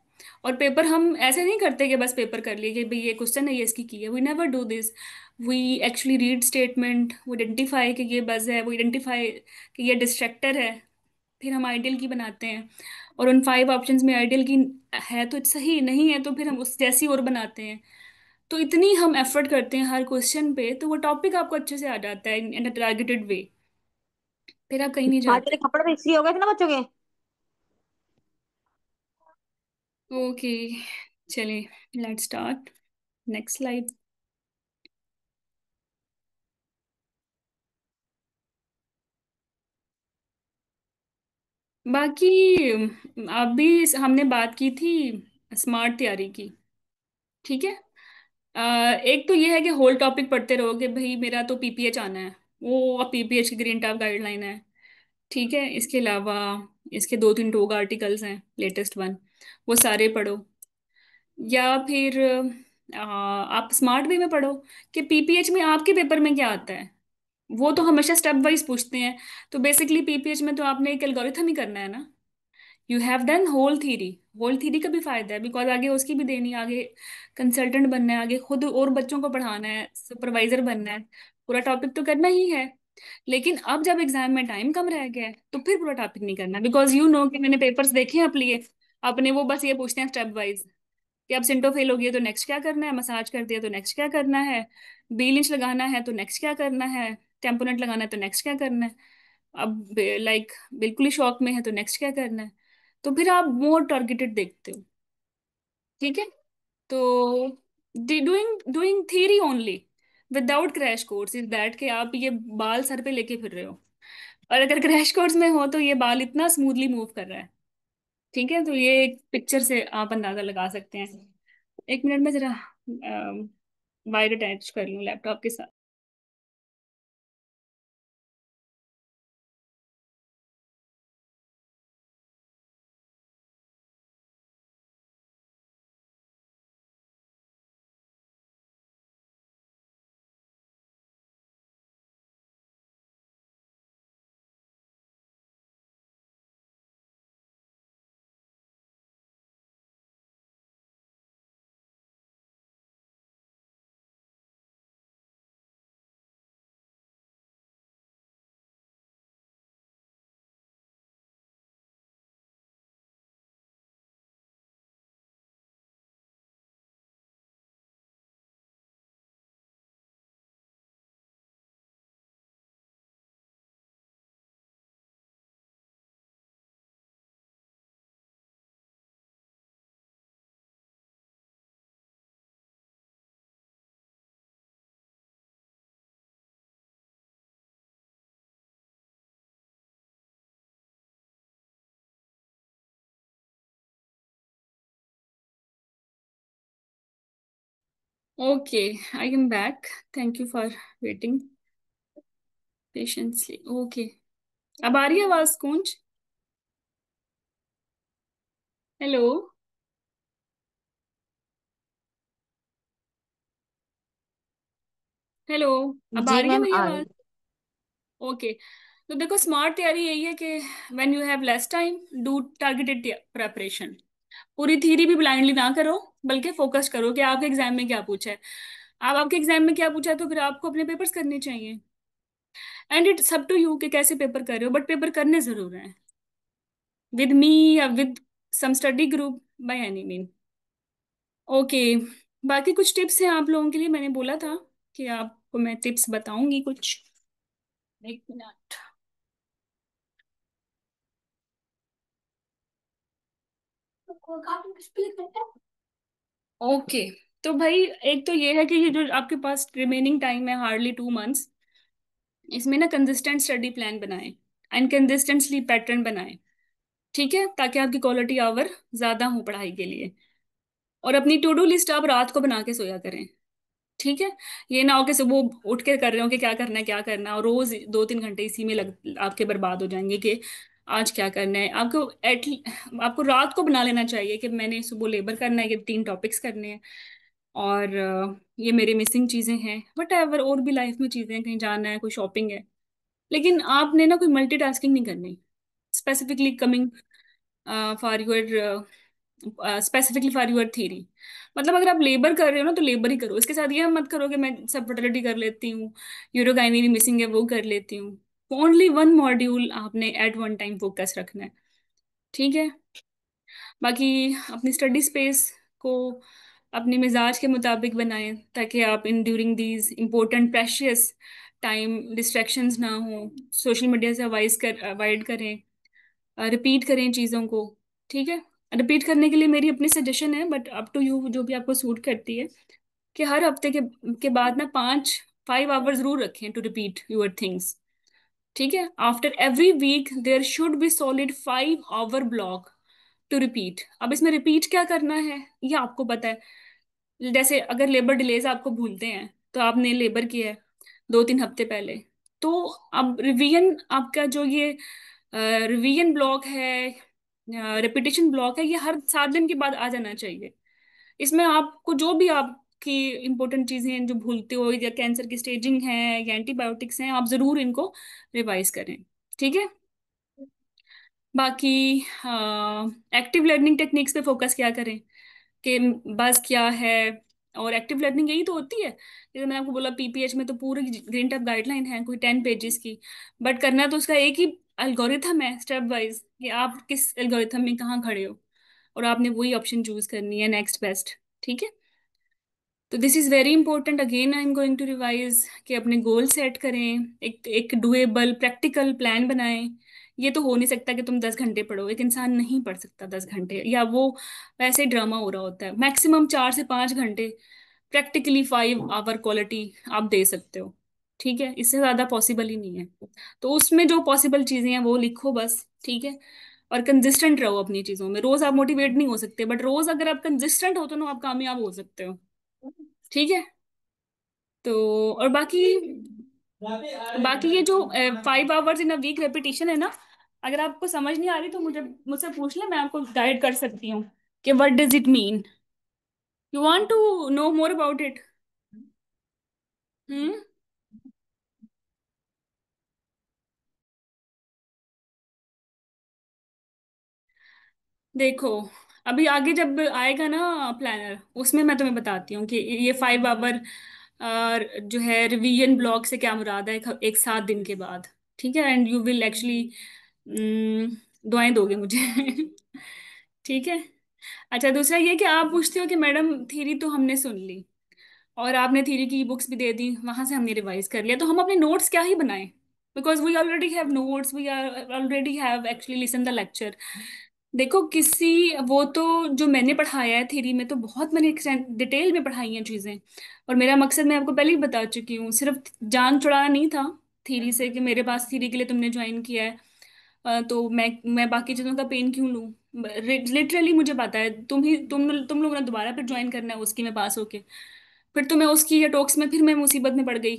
और पेपर हम ऐसे नहीं करते कि बस पेपर कर लिए कि भाई ये क्वेश्चन है, ये इसकी की है। We never do this. We actually read statement, वो आइडेंटिफाई कि ये बज है, वो आइडेंटिफाई कि ये डिस्ट्रैक्टर है। फिर हम आइडियल की बनाते हैं, और उन 5 ऑप्शंस में आइडियल की है तो सही, नहीं है तो फिर हम उस जैसी और बनाते हैं। तो इतनी हम एफर्ट करते हैं हर क्वेश्चन पे, तो वो टॉपिक आपको अच्छे से आ जाता है इन अ टारगेटेड वे। फिर आप कहीं नहीं आज मेरे जाते। कपड़े तो इसलिए हो गए थे ना बच्चों के। ओके, चलिए, लेट्स स्टार्ट। Next slide. बाकी अभी हमने बात की थी स्मार्ट तैयारी की। ठीक है। एक तो ये है कि होल टॉपिक पढ़ते रहोगे, भाई मेरा तो पीपीएच आना है, वो अब पीपीएच की ग्रीन टॉप गाइडलाइन है। ठीक है, इसके अलावा इसके 2-3 टोग आर्टिकल्स हैं, लेटेस्ट वन, वो सारे पढ़ो। या फिर आप स्मार्ट वे में पढ़ो कि पीपीएच में आपके पेपर में क्या आता है। वो तो हमेशा स्टेप वाइज पूछते हैं। तो बेसिकली पीपीएच में तो आपने एक एल्गोरिथम ही करना है ना। You have done whole theory. Whole theory का भी फायदा है, बिकॉज आगे उसकी भी देनी है, आगे कंसल्टेंट बनना है, आगे खुद और बच्चों को पढ़ाना है, सुपरवाइजर बनना है। पूरा टॉपिक तो करना ही है। लेकिन अब जब एग्जाम में टाइम कम रह गया है तो फिर पूरा टॉपिक नहीं करना, बिकॉज यू नो कि मैंने पेपर्स देखे हैं अपने लिए। अपने वो बस ये पूछते हैं स्टेप वाइज कि अब सिंटो फेल हो गई है तो नेक्स्ट क्या करना है, मसाज कर दिया तो नेक्स्ट क्या करना है, बी लिंच लगाना है तो नेक्स्ट क्या करना है, टेम्पोनेट लगाना है तो नेक्स्ट क्या करना है, अब लाइक बिल्कुल ही शॉक में है तो नेक्स्ट क्या करना है। तो फिर आप मोर टारगेटेड देखते हो। ठीक है। तो doing doing theory only without crash course is that कि आप ये बाल सर पे लेके फिर रहे हो, और अगर क्रैश कोर्स में हो तो ये बाल इतना स्मूथली मूव कर रहा है। ठीक है, तो ये एक पिक्चर से आप अंदाजा लगा सकते हैं। एक मिनट में जरा वायर अटैच कर लूँ लैपटॉप के साथ। Okay, I am back. Thank you for waiting patiently. Okay, अब आ रही है आवाज कूंज? हेलो? हेलो? अब आ जी रही है मैम मेरी आ आवाज? रही। ओके। तो देखो, स्मार्ट तैयारी यही है कि when you have less time, do targeted preparation. पूरी थ्योरी भी ब्लाइंडली ना करो, बल्कि फोकस करो कि आपके एग्जाम में क्या पूछा है। आप आपके एग्जाम में क्या पूछा है तो फिर आपको अपने पेपर्स करने चाहिए। And it's up to you कि कैसे पेपर कर रहे हो, बट पेपर करने जरूर हैं, विद मी या with some study group, by any mean. Okay. बाकी कुछ टिप्स हैं आप लोगों के लिए, मैंने बोला था कि आपको मैं टिप्स बताऊंगी कुछ। एक मिनट। ओके। तो भाई एक तो ये है कि ये जो आपके पास रिमेनिंग टाइम है, हार्डली 2 मंथ्स, इसमें ना कंसिस्टेंट स्टडी प्लान बनाएं एंड कंसिस्टेंट स्लीप पैटर्न बनाएं। ठीक है, ताकि आपकी क्वालिटी आवर ज्यादा हो पढ़ाई के लिए। और अपनी टू डू लिस्ट आप रात को बना के सोया करें। ठीक है, ये ना हो कि सुबह उठ के कर रहे हो कि क्या करना है क्या करना है, और रोज 2-3 घंटे इसी में लग आपके बर्बाद हो जाएंगे कि आज क्या करना है आपको। एट आपको रात को बना लेना चाहिए कि मैंने सुबह लेबर करना है, ये 3 टॉपिक्स करने हैं, और ये मेरी मिसिंग चीजें हैं, वट एवर और भी लाइफ में चीजें हैं, कहीं जाना है, कोई शॉपिंग है। लेकिन आपने ना कोई मल्टीटास्किंग नहीं करनी। Specifically coming for your specifically for your theory. मतलब अगर आप लेबर कर रहे हो ना तो लेबर ही करो, इसके साथ ये मत करो कि मैं सब फर्टिलिटी कर लेती हूँ, यूरोगाइनी मिसिंग है वो कर लेती हूँ। ओनली वन मॉड्यूल आपने एट वन टाइम फोकस रखना है। ठीक है, बाकी अपनी स्टडी स्पेस को अपने मिजाज के मुताबिक बनाएं, ताकि आप in during these important precious time distractions ना हो। सोशल मीडिया से अवॉइड करें, रिपीट करें चीज़ों को। ठीक है, रिपीट करने के लिए मेरी अपनी सजेशन है, बट अप टू यू, जो भी आपको सूट करती है, कि हर हफ्ते के बाद ना 5-5 आवर जरूर रखें टू रिपीट यूर थिंग्स। ठीक है, after every week there should be solid 5 hour block to repeat. अब इसमें रिपीट क्या करना है ये आपको पता है। जैसे अगर लेबर डिलेज आपको भूलते हैं, तो आपने लेबर किया है 2-3 हफ्ते पहले, तो अब रिवीजन आपका जो ये रिवीजन ब्लॉक है, रिपीटेशन ब्लॉक है, ये हर 7 दिन के बाद आ जाना चाहिए। इसमें आपको जो भी आपकी इंपॉर्टेंट चीजें हैं जो भूलते हो, या कैंसर की स्टेजिंग है या एंटीबायोटिक्स हैं, आप जरूर इनको रिवाइज करें। ठीक है, बाकी एक्टिव लर्निंग टेक्निक्स पे फोकस क्या करें, कि बस क्या है। और एक्टिव लर्निंग यही तो होती है, जैसे मैंने आपको बोला पीपीएच में तो पूरी ग्रीन टैब गाइडलाइन है कोई 10 पेजेस की, बट करना तो उसका एक ही एल्गोरिथम है स्टेप वाइज, कि आप किस एल्गोरिथम में कहाँ खड़े हो, और आपने वही ऑप्शन चूज करनी है, नेक्स्ट बेस्ट। ठीक है, तो this is very important, again I am going to revise, कि अपने गोल सेट करें, एक एक डुएबल प्रैक्टिकल प्लान बनाएं। ये तो हो नहीं सकता कि तुम 10 घंटे पढ़ो, एक इंसान नहीं पढ़ सकता 10 घंटे, या वो वैसे ही ड्रामा हो रहा होता है। मैक्सिमम 4 से 5 घंटे प्रैक्टिकली 5 आवर क्वालिटी आप दे सकते हो। ठीक है, इससे ज्यादा पॉसिबल ही नहीं है। तो उसमें जो पॉसिबल चीजें हैं वो लिखो बस। ठीक है, और कंसिस्टेंट रहो अपनी चीजों में। रोज आप मोटिवेट नहीं हो सकते, बट रोज अगर आप कंसिस्टेंट हो तो ना आप कामयाब हो सकते हो। ठीक है, तो और बाकी ये जो 5 hours in a week repetition है ना, अगर आपको समझ नहीं आ रही तो मुझसे पूछ ले, मैं आपको गाइड कर सकती हूँ कि what does it mean. You want to know more about it? Hmm. देखो, अभी आगे जब आएगा ना प्लानर, उसमें मैं तुम्हें बताती हूँ कि ये 5 आवर जो है रिवीजन ब्लॉक से क्या मुराद है, एक 7 दिन के बाद। ठीक है, एंड यू विल एक्चुअली दुआएं दोगे मुझे। ठीक है। अच्छा, दूसरा ये कि आप पूछते हो कि मैडम थ्योरी तो हमने सुन ली, और आपने थ्योरी की बुक्स भी दे दी, वहां से हमने रिवाइज कर लिया, तो हम अपने नोट्स क्या ही बनाएं, because we already have notes, we are already have actually listen the lecture. देखो किसी, वो तो जो मैंने पढ़ाया है थ्योरी में, तो बहुत मैंने डिटेल में पढ़ाई हैं चीजें, और मेरा मकसद मैं आपको पहले ही बता चुकी हूँ, सिर्फ जान छुड़ाना नहीं था थ्योरी से, कि मेरे पास थ्योरी के लिए तुमने ज्वाइन किया है, तो मैं बाकी चीजों का पेन क्यों लूँ। लिटरली मुझे पता है, तुम लोगों ने दोबारा फिर ज्वाइन करना है उसकी में पास होके, फिर तो मैं उसकी या टॉक्स में फिर मैं मुसीबत में पड़ गई,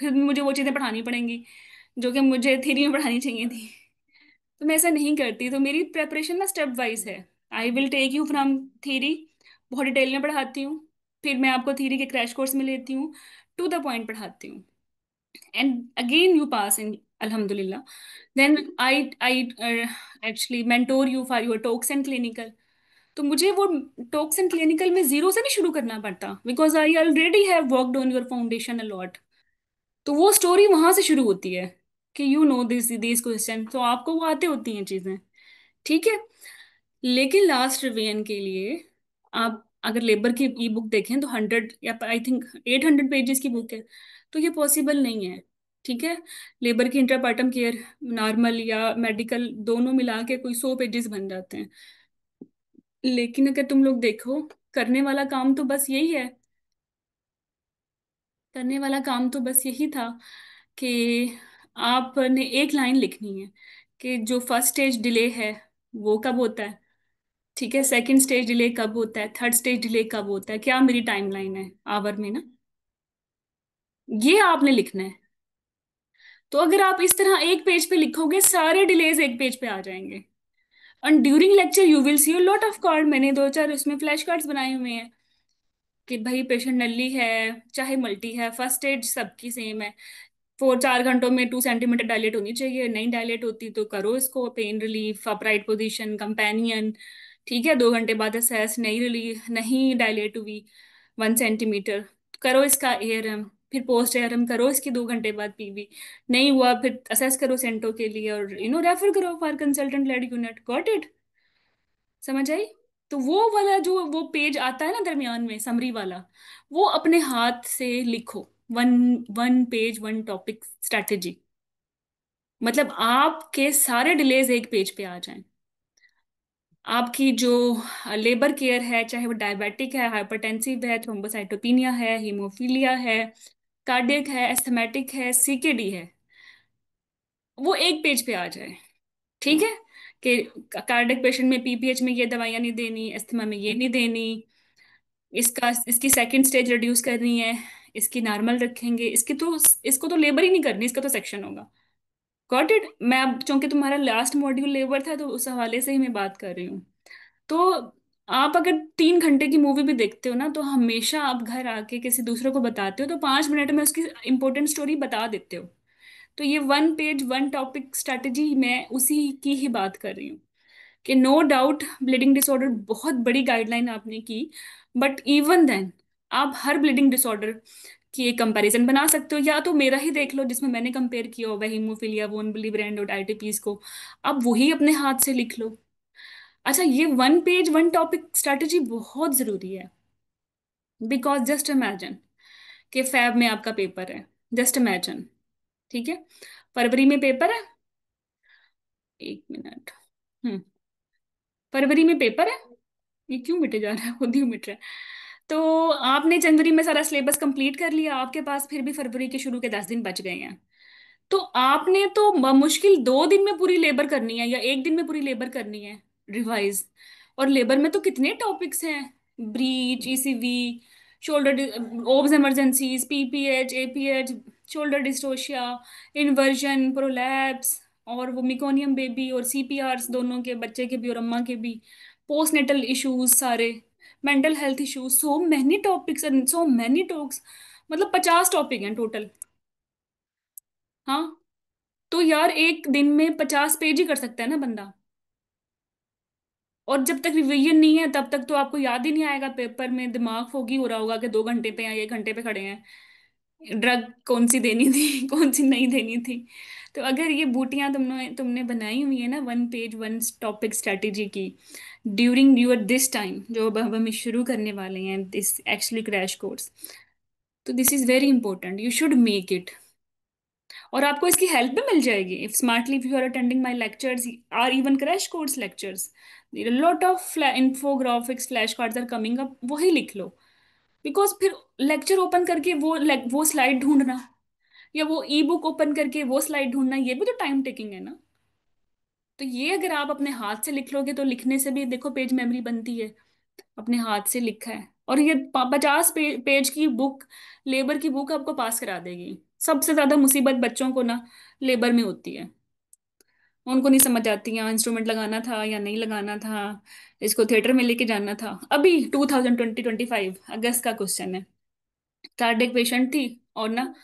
फिर मुझे वो चीजें पढ़ानी पड़ेंगी जो कि मुझे थ्योरी में पढ़ानी चाहिए थी। तो मैं ऐसा नहीं करती, तो मेरी प्रेपरेशन ना स्टेप वाइज है। I will take you from theory, बहुत डिटेल में पढ़ाती हूँ, फिर मैं आपको थ्योरी के क्रैश कोर्स में लेती हूँ, टू द पॉइंट पढ़ाती हूँ, and again you pass in alhamdulillah. Then I actually mentor you for your talks and clinical. तो मुझे वो टॉक्स एंड क्लिनिकल में जीरो से नहीं शुरू करना पड़ता, because I already have worked on your foundation a lot. तो वो स्टोरी वहां से शुरू होती है, कि यू नो दिस क्वेश्चन, तो आपको वो आते होती हैं चीजें। ठीक है, लेकिन लास्ट रिवीजन के लिए आप अगर लेबर की ई बुक देखें तो 100 या आई थिंक 800 पेजेस की बुक है, तो ये पॉसिबल नहीं है। ठीक है, लेबर की इंटरपार्टम केयर नॉर्मल या मेडिकल दोनों मिला के कोई 100 पेजेस बन जाते हैं। लेकिन अगर तुम लोग देखो, करने वाला काम तो बस यही है, करने वाला काम तो बस यही था कि आपने एक लाइन लिखनी है कि जो फर्स्ट स्टेज डिले है वो कब होता है, ठीक है, सेकंड स्टेज डिले कब होता है, थर्ड स्टेज डिले कब होता है, क्या मेरी टाइमलाइन है आवर में ना, ये आपने लिखना है। तो अगर आप इस तरह एक पेज पे लिखोगे सारे डिलेज एक पेज पे आ जाएंगे। And during lecture you will see lot of card, मैंने दो चार उसमें फ्लैश कार्ड्स बनाए हुए हैं कि भाई पेशेंट नली है चाहे मल्टी है, फर्स्ट स्टेज सबकी सेम है, 4 4 घंटों में 2 सेंटीमीटर डायलेट होनी चाहिए, नहीं डायलेट होती तो करो इसको pain relief upright position companion, ठीक है, 2 घंटे बाद असेस, नहीं रिलीफ नहीं डायलेट हुई 1 सेंटीमीटर, करो इसका एआरएम, फिर पोस्ट एआरएम करो इसकी 2 घंटे बाद पीवी, नहीं हुआ फिर असेस करो सेंटो के लिए और रेफर करो for consultant led unit, got it, समझ आई। तो वो वाला जो वो पेज आता है ना दरमियान में समरी वाला, वो अपने हाथ से लिखो, one one page one topic strategy, मतलब आपके सारे डिलेज एक पेज पे आ जाएं। आपकी जो लेबर केयर है, चाहे वो डायबिटिक है, हाइपरटेंसिव है, थ्रोम्बोसाइटोपिनिया है, हीमोफीलिया है, कार्डियक है, एस्थमेटिक है, सीकेडी है, वो एक पेज पे आ जाए, ठीक है, कि कार्डियक पेशेंट में पीपीएच में ये दवाइयां नहीं देनी, अस्थमा में ये नहीं देनी, इसका इसकी सेकंड स्टेज रिड्यूस करनी है, इसकी नॉर्मल रखेंगे, इसकी तो इसको तो लेबर ही नहीं करनी, इसका तो सेक्शन होगा, गॉट इट। मैं अब चूंकि तुम्हारा लास्ट मॉड्यूल लेबर था तो उस हवाले से ही मैं बात कर रही हूँ। तो आप अगर 3 घंटे की मूवी भी देखते हो ना तो हमेशा आप घर आके किसी दूसरे को बताते हो तो 5 मिनट में उसकी इंपॉर्टेंट स्टोरी बता देते हो। तो ये one page one topic strategy मैं उसी की ही बात कर रही हूँ कि नो डाउट ब्लीडिंग डिसऑर्डर बहुत बड़ी गाइडलाइन आपने की, बट इवन देन आप हर ब्लीडिंग डिसऑर्डर की एक कंपैरिजन बना सकते हो, या तो मेरा ही देख लो जिसमें मैंने कंपेयर किया होगा हीमोफीलिया वोन बिली ब्रांड और आईटीपीज को, आप वही अपने हाथ से लिख लो। अच्छा, ये one page one topic strategy बहुत जरूरी है, बिकॉज जस्ट इमेजिन कि फैब में आपका पेपर है, जस्ट इमेजिन, ठीक है, फरवरी में पेपर है, 1 मिनट, फरवरी में पेपर है, ये क्यों मिटे जा रहा है, खुद ही मिट रहा है। तो आपने जनवरी में सारा सिलेबस कंप्लीट कर लिया, आपके पास फिर भी फरवरी के शुरू के 10 दिन बच गए हैं, तो आपने तो मुश्किल 2 दिन में पूरी लेबर करनी है या एक दिन में पूरी लेबर करनी है रिवाइज। और लेबर में तो कितने टॉपिक्स हैं, breech, ECV, shoulder obs emergencies, PPH, APH, shoulder dystocia, inversion, prolapse, और वो मिकोनियम बेबी और सीपीआर दोनों के, बच्चे के भी और अम्मा के भी, पोस्ट नेटल इश्यूज सारे, mental health issues, so many topics and so many talks, मतलब 50 टॉपिक हैं टोटल। हाँ, तो यार एक दिन में 50 पेज ही कर सकता है ना बंदा, और जब तक रिवीजन नहीं है तब तक तो आपको याद ही नहीं आएगा, पेपर में दिमाग फोगी हो रहा होगा कि 2 घंटे पे या 1 घंटे पे खड़े हैं, ड्रग कौन सी देनी थी कौन सी नहीं देनी थी। तो अगर ये बूटियां तुमने तुमने बनाई हुई है ना one page one topic strategy की, ड्यूरिंग यूर दिस टाइम जो अब हम शुरू करने वाले हैं दिस एक्चुअली क्रैश कोर्स, तो this is very important, you should make it. और आपको इसकी हेल्प भी मिल जाएगी if smartly if you are attending my lectures or even crash course lectures, lot of infographics flash cards are coming up, वही लिख लो। बिकॉज फिर लेक्चर ओपन करके वो स्लाइड ढूंढना या वो ई बुक ओपन करके वो स्लाइड ढूंढना, ये भी तो टाइम टेकिंग है ना। तो ये अगर आप अपने हाथ से लिख लोगे तो लिखने से भी देखो पेज मेमोरी बनती है, अपने हाथ से लिखा है, और ये 50 पेज की बुक, लेबर की बुक आपको पास करा देगी। सबसे ज्यादा मुसीबत बच्चों को ना लेबर में होती है, उनको नहीं समझ आती है इंस्ट्रूमेंट लगाना था या नहीं लगाना था, इसको थिएटर में लेके जाना था। अभी 2025 अगस्त का क्वेश्चन है, कार्डियक पेशेंट थी और ना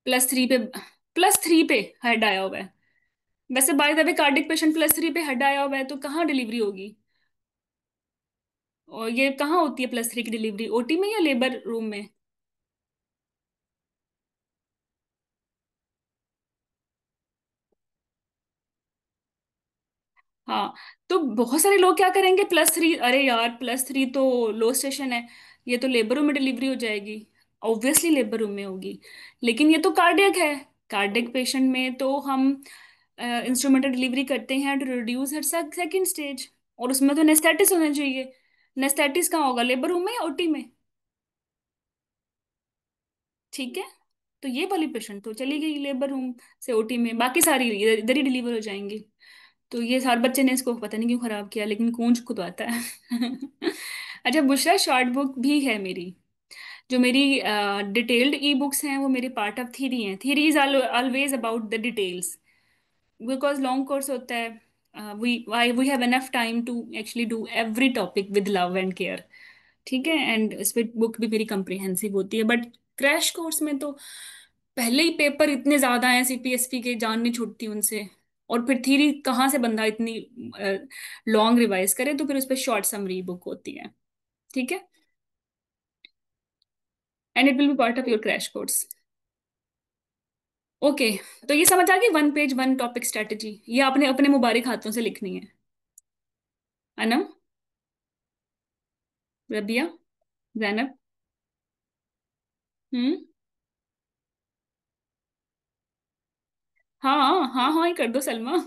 +3 पे, +3 पे हेड आया हुआ है। वैसे by the way cardiac patient +3 पे हेड आया हुआ है तो कहाँ डिलीवरी होगी, और ये कहाँ होती है +3 की डिलीवरी, ओटी में या लेबर रूम में। हाँ, तो बहुत सारे लोग क्या करेंगे, +3, अरे यार +3 तो लो स्टेशन है, ये तो लेबर रूम में डिलीवरी हो जाएगी, ऑब्वियसली लेबर रूम में होगी, लेकिन ये तो कार्डियक है, कार्डियक पेशेंट में तो हम इंस्ट्रूमेंटल डिलीवरी करते हैं to reduce her second stage, और उसमें तो नेस्टेटिस होना चाहिए, नेस्टेटिस कहाँ होगा, लेबर रूम में या ओटी में। ठीक है। तो ये वाली पेशेंट तो चली गई लेबर रूम से ओटी में, बाकी सारी इधर इधर ही डिलीवर हो जाएंगी। तो ये सारे बच्चे ने इसको पता नहीं क्यों खराब किया, लेकिन कूंज खुद आता है। अच्छा बुशरा, शॉर्ट बुक भी है मेरी। जो मेरी डिटेल्ड ई बुक्स हैं वो मेरे पार्ट ऑफ थ्योरी हैं। Theory is always about the details, because long course होता है। We have enough time to actually do every topic with love and care. ठीक है, एंड इस पे बुक भी मेरी कम्प्रिहेंसिव होती है। बट क्रैश कोर्स में तो पहले ही पेपर इतने ज्यादा हैं सीपीएसपी के, जान नहीं छूटती उनसे। और फिर थ्योरी कहाँ से बंदा इतनी लॉन्ग रिवाइज करे, तो फिर उस पर शॉर्ट समरी बुक होती है। ठीक है, and it will B part of your crash course. Okay, तो ये समझ आ गई, one page one topic strategy, ये आपने अपने मुबारक हाथों से लिखनी है। अनम, रबिया, जैनब। हम्म। हाँ हाँ हाँ, ही कर दो Salma.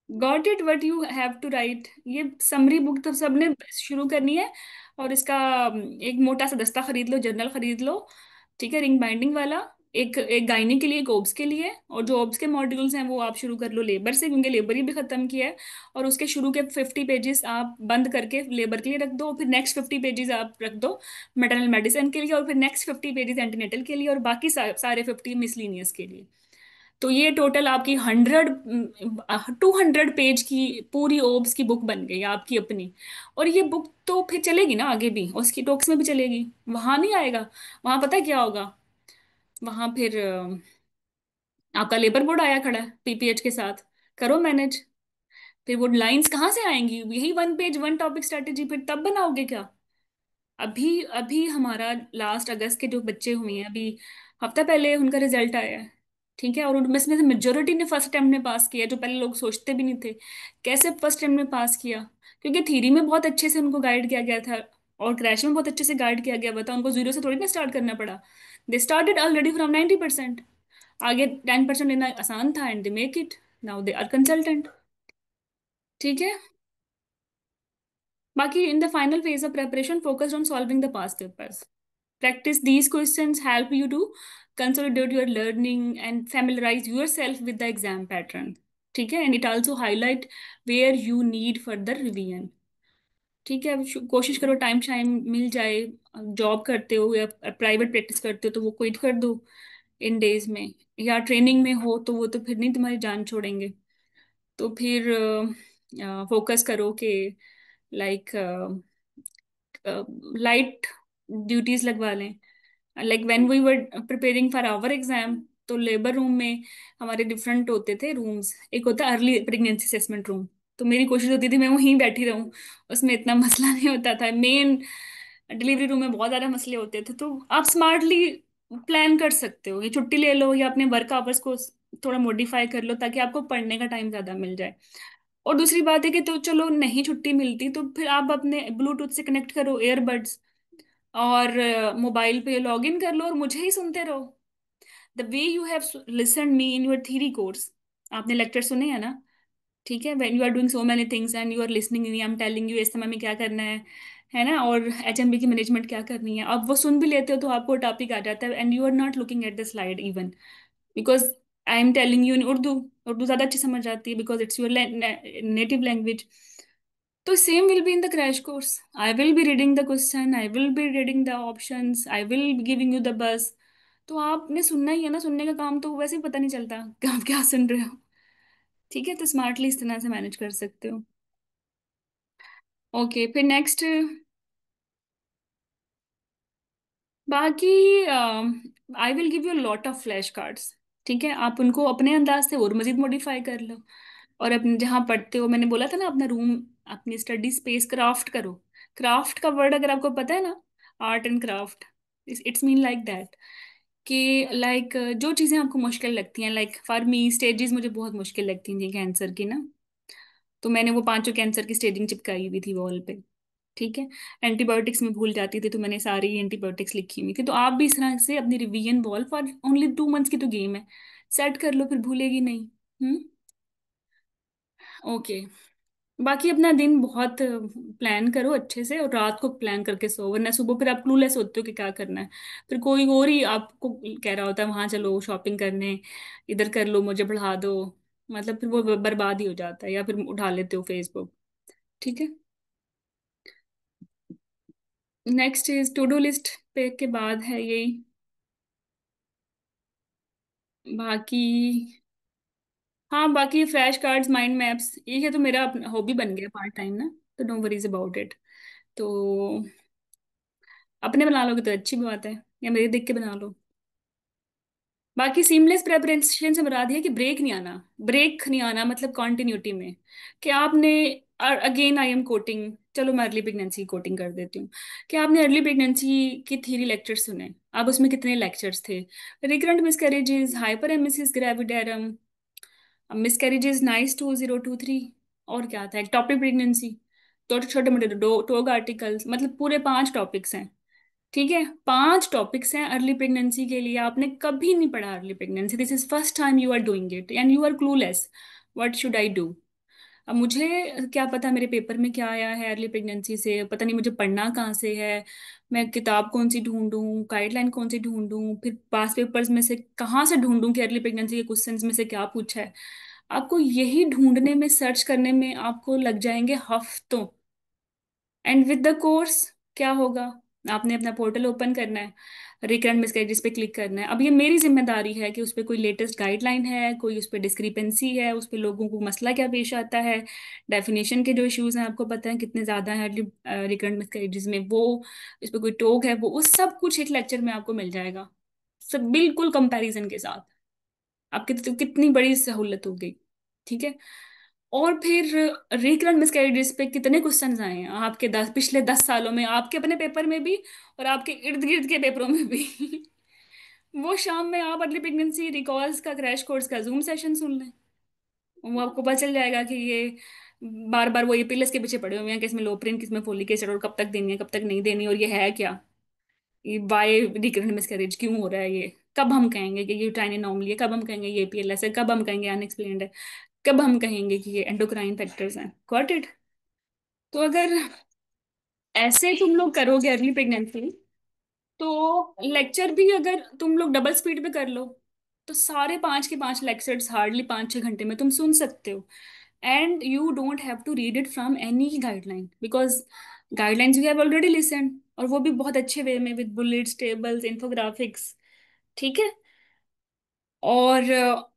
Got it, what you have to write, ये समरी बुक तो सबने शुरू करनी है। और इसका एक मोटा सा दस्ता खरीद लो, जर्नल खरीद लो। ठीक है, रिंग बाइंडिंग वाला। एक एक गायनी के लिए, एक ओब्स के लिए। और जो ओब्स के मॉड्यूल्स हैं वो आप शुरू कर लो लेबर से, क्योंकि लेबर ही भी खत्म किया है। और उसके शुरू के 50 पेजेस आप बंद करके लेबर के लिए रख दो, फिर नेक्स्ट 50 पेजेस आप रख दो मैटरनल मेडिसिन के लिए, और फिर नेक्स्ट 50 पेजेस एंटीनेटल के लिए, और बाकी सारे 50 मिसलीनियस के लिए। तो ये टोटल आपकी 200 पेज की पूरी ओब्स की बुक बन गई आपकी अपनी। और ये बुक तो फिर चलेगी ना आगे भी, उसकी टॉक्स में भी चलेगी, वहां नहीं आएगा। वहां पता है क्या होगा, वहां फिर आपका लेबर बोर्ड आया खड़ा है पीपीएच के साथ, करो मैनेज। फिर वो लाइंस कहाँ से आएंगी, यही one page one topic strategy फिर तब बनाओगे क्या। अभी अभी हमारा लास्ट अगस्त के जो बच्चे हुए हैं, अभी हफ्ता पहले उनका रिजल्ट आया है। ठीक है, और उनमें से मेजोरिटी ने फर्स्ट अटेम्प्ट में पास किया, जो पहले लोग सोचते भी नहीं थे। कैसे फर्स्ट अटेम्प्ट में पास किया, क्योंकि थ्योरी में बहुत अच्छे से उनको गाइड किया गया था, और क्रैश में बहुत अच्छे से गाइड किया गया था। उनको जीरो से थोड़ी ना स्टार्ट करना पड़ा, दे स्टार्टेड ऑलरेडी फ्रॉम 90%। आगे 10% लेना आसान था, and they make it, now they are consultant. ठीक है, बाकी in the final phase of preparation focused on solving the past papers. Practice these questions help you to consolidate your learning and familiarize yourself with the exam pattern. ठीक है, and it also highlight where you need further revision. ठीक है, अब कोशिश करो time शाइम मिल जाए। Job करते हो या प्राइवेट प्रैक्टिस करते हो तो वो क्विट कर दो इन डेज में, या ट्रेनिंग में हो तो वो तो फिर नहीं तुम्हारी जान छोड़ेंगे। तो फिर फोकस करो कि लाइक लाइट ड्यूटीज लगवा लें। Like when we were preparing for our exam, तो लेबर रूम में हमारे डिफरेंट होते थे रूम्स। एक होता अर्ली प्रेगनेंसी असेसमेंट रूम, तो मेरी कोशिश होती थी मैं वहीं बैठी रहूं, उसमें इतना मसला नहीं होता था। मेन डिलीवरी रूम में बहुत ज्यादा मसले होते थे। तो आप स्मार्टली प्लान कर सकते हो, ये छुट्टी ले लो या अपने वर्क आवर्स को थोड़ा मॉडिफाई कर लो, ताकि आपको पढ़ने का टाइम ज्यादा मिल जाए। और दूसरी बात है कि तो चलो नहीं छुट्टी मिलती, तो फिर आप अपने ब्लूटूथ से कनेक्ट करो एयरबड्स, और मोबाइल पे लॉग इन कर लो और मुझे ही सुनते रहो। The way you have listen me in your theory course, आपने लेक्चर सुने हैं ना। ठीक है, when you are doing so many things and you are listening me, I am telling you इस समय में क्या करना है ना, और एचएमबी की मैनेजमेंट क्या करनी है, अब वो सुन भी लेते हो तो आपको टॉपिक आ जाता है, and you are not looking at the slide even, because I am telling you in Urdu. Urdu ज्यादा अच्छी समझ आती है because it's your native language. तो same will be in the crash course, I will be reading the question, I will be reading the options, I will be giving you the बस। तो आपने सुनना ही है ना, सुनने का काम तो वैसे ही पता नहीं चलता कि आप क्या सुन रहे हो। ठीक है, तो स्मार्टली इस तरह से मैनेज कर सकते हो। ओके, फिर नेक्स्ट, बाकी आई will give you lot of flash cards. ठीक है, आप उनको अपने अंदाज से और मजीद मॉडिफाई कर लो। और अपने जहाँ पढ़ते हो, मैंने बोला था ना, अपना रूम, अपनी स्टडी स्पेस क्राफ्ट करो। क्राफ्ट का वर्ड अगर आपको पता है ना, art and craft, it's mean like that, कि लाइक जो चीज़ें आपको मुश्किल लगती हैं, लाइक फॉर मी स्टेजेस मुझे बहुत मुश्किल लगती थी कैंसर की ना, तो मैंने वो पांचों कैंसर की स्टेजिंग चिपकाई हुई थी वॉल पे। ठीक है, एंटीबायोटिक्स में भूल जाती थी तो मैंने सारी एंटीबायोटिक्स लिखी हुई थी। तो आप भी इस तरह से अपनी revision wall, for only 2 months की तो गेम है, सेट कर लो, फिर भूलेगी नहीं। हम्म। ओके, बाकी अपना दिन बहुत प्लान करो अच्छे से, और रात को प्लान करके सो, वरना सुबह फिर आप क्लूलेस होते हो कि क्या करना है। फिर कोई और ही आपको कह रहा होता है वहां चलो शॉपिंग करने, इधर कर लो, मुझे पढ़ा दो। मतलब फिर वो बर्बाद ही हो जाता है, या फिर उठा लेते हो फेसबुक। ठीक है। Next is to do list पे के बाद है यही। बाकी हाँ, बाकी फ्लैश कार्ड्स, माइंड मैप्स, ये है तो मेरा हॉबी बन गया पार्ट टाइम ना। तो नो वरीज अबाउट इट। तो अपने बना लोगे तो अच्छी बात है, या मेरे देख के बना लो। बाकी सीमलेस प्रेपरेशन से बता दिया कि ब्रेक नहीं आना। ब्रेक नहीं आना मतलब कॉन्टिन्यूटी में, कि आपने, अगेन आई एम कोटिंग, चलो मैं अर्ली प्रेगनेंसी कोटिंग कर देती हूँ, कि आपने अर्ली प्रेगनेंसी की थ्योरी लेक्चर सुने। अब उसमें कितने लेक्चर्स थे? Recurrent miscarriages, hyper emesis gravidarum, miscarriages NICE 2023, और क्या था, एक टॉपिक प्रेगनेंसी, तो छोटे मोटे टोग आर्टिकल्स, मतलब पूरे 5 टॉपिक्स हैं। ठीक है, 5 टॉपिक्स हैं अर्ली प्रेगनेंसी के लिए। आपने कभी नहीं पढ़ा early pregnancy, this is first time you are doing it and you are clueless, what should I do? अब मुझे क्या पता मेरे पेपर में क्या आया है अर्ली प्रेगनेंसी से, पता नहीं मुझे पढ़ना कहाँ से है, मैं किताब कौन सी ढूंढूं, गाइडलाइन कौन सी ढूंढूं, फिर पास पेपर्स में से कहाँ से ढूंढूं कि अर्ली प्रेगनेंसी के क्वेश्चंस में से क्या पूछा है। आपको यही ढूंढने में, सर्च करने में आपको लग जाएंगे हफ्तों। एंड विद द कोर्स क्या होगा? आपने अपना पोर्टल ओपन करना है, रिकरेंट मिसकैरेजेस पे क्लिक करना है। अब ये मेरी जिम्मेदारी है कि उस पर कोई लेटेस्ट गाइडलाइन है, कोई उस पर डिस्क्रिपेंसी है, उस पर लोगों को मसला क्या पेश आता है, डेफिनेशन के जो इश्यूज हैं आपको पता है कितने ज़्यादा हैं रिकरेंट मिसकैरेजेस में, वो इस पर कोई टोक है, वो सब कुछ एक लेक्चर में आपको मिल जाएगा, सब बिल्कुल कंपैरिजन के साथ। आपकी तो कितनी बड़ी सहूलत हो गई। ठीक है। और फिर रिकरेंट मिसकैरेजेस पे कितने क्वेश्चंस आए हैं आपके 10 पिछले 10 सालों में, आपके अपने पेपर में भी और आपके इर्द गिर्द के पेपरों में भी। वो शाम में आप अर्ली प्रेगनेंसी रिकॉल्स का क्रैश कोर्स का जूम सेशन सुन लें, वो आपको पता चल जाएगा कि ये बार बार वो ये पिलर्स के पीछे पड़े हुए हैं, किसमें लोप्रिन, किसमें फोलिक एसिड, और कब तक देनी है, कब तक नहीं देनी, और ये है क्या, ये वाई रिकरेंट मिसकैरेज क्यों हो रहा है, ये कब हम कहेंगे कि ये यूटाइन एनोमली है, कब हम कहेंगे ये पीएलएस है, कब हम कहेंगे अनएक्सप्लेन्ड है, कब हम कहेंगे कि ये एंडोक्राइन फैक्टर्स हैं। Got it? तो अगर ऐसे तुम लोग करोगे अर्ली प्रेगनेंसी, तो लेक्चर भी अगर तुम लोग डबल स्पीड पे कर लो, तो सारे 5 के 5 लेक्चर्स हार्डली 5-6 घंटे में तुम सुन सकते हो। And you don't have to read it from any guideline, because guidelines you have already listen, और वो भी बहुत अच्छे वे में विद बुलेट्स, टेबल्स, इन्फोग्राफिक्स। ठीक है। और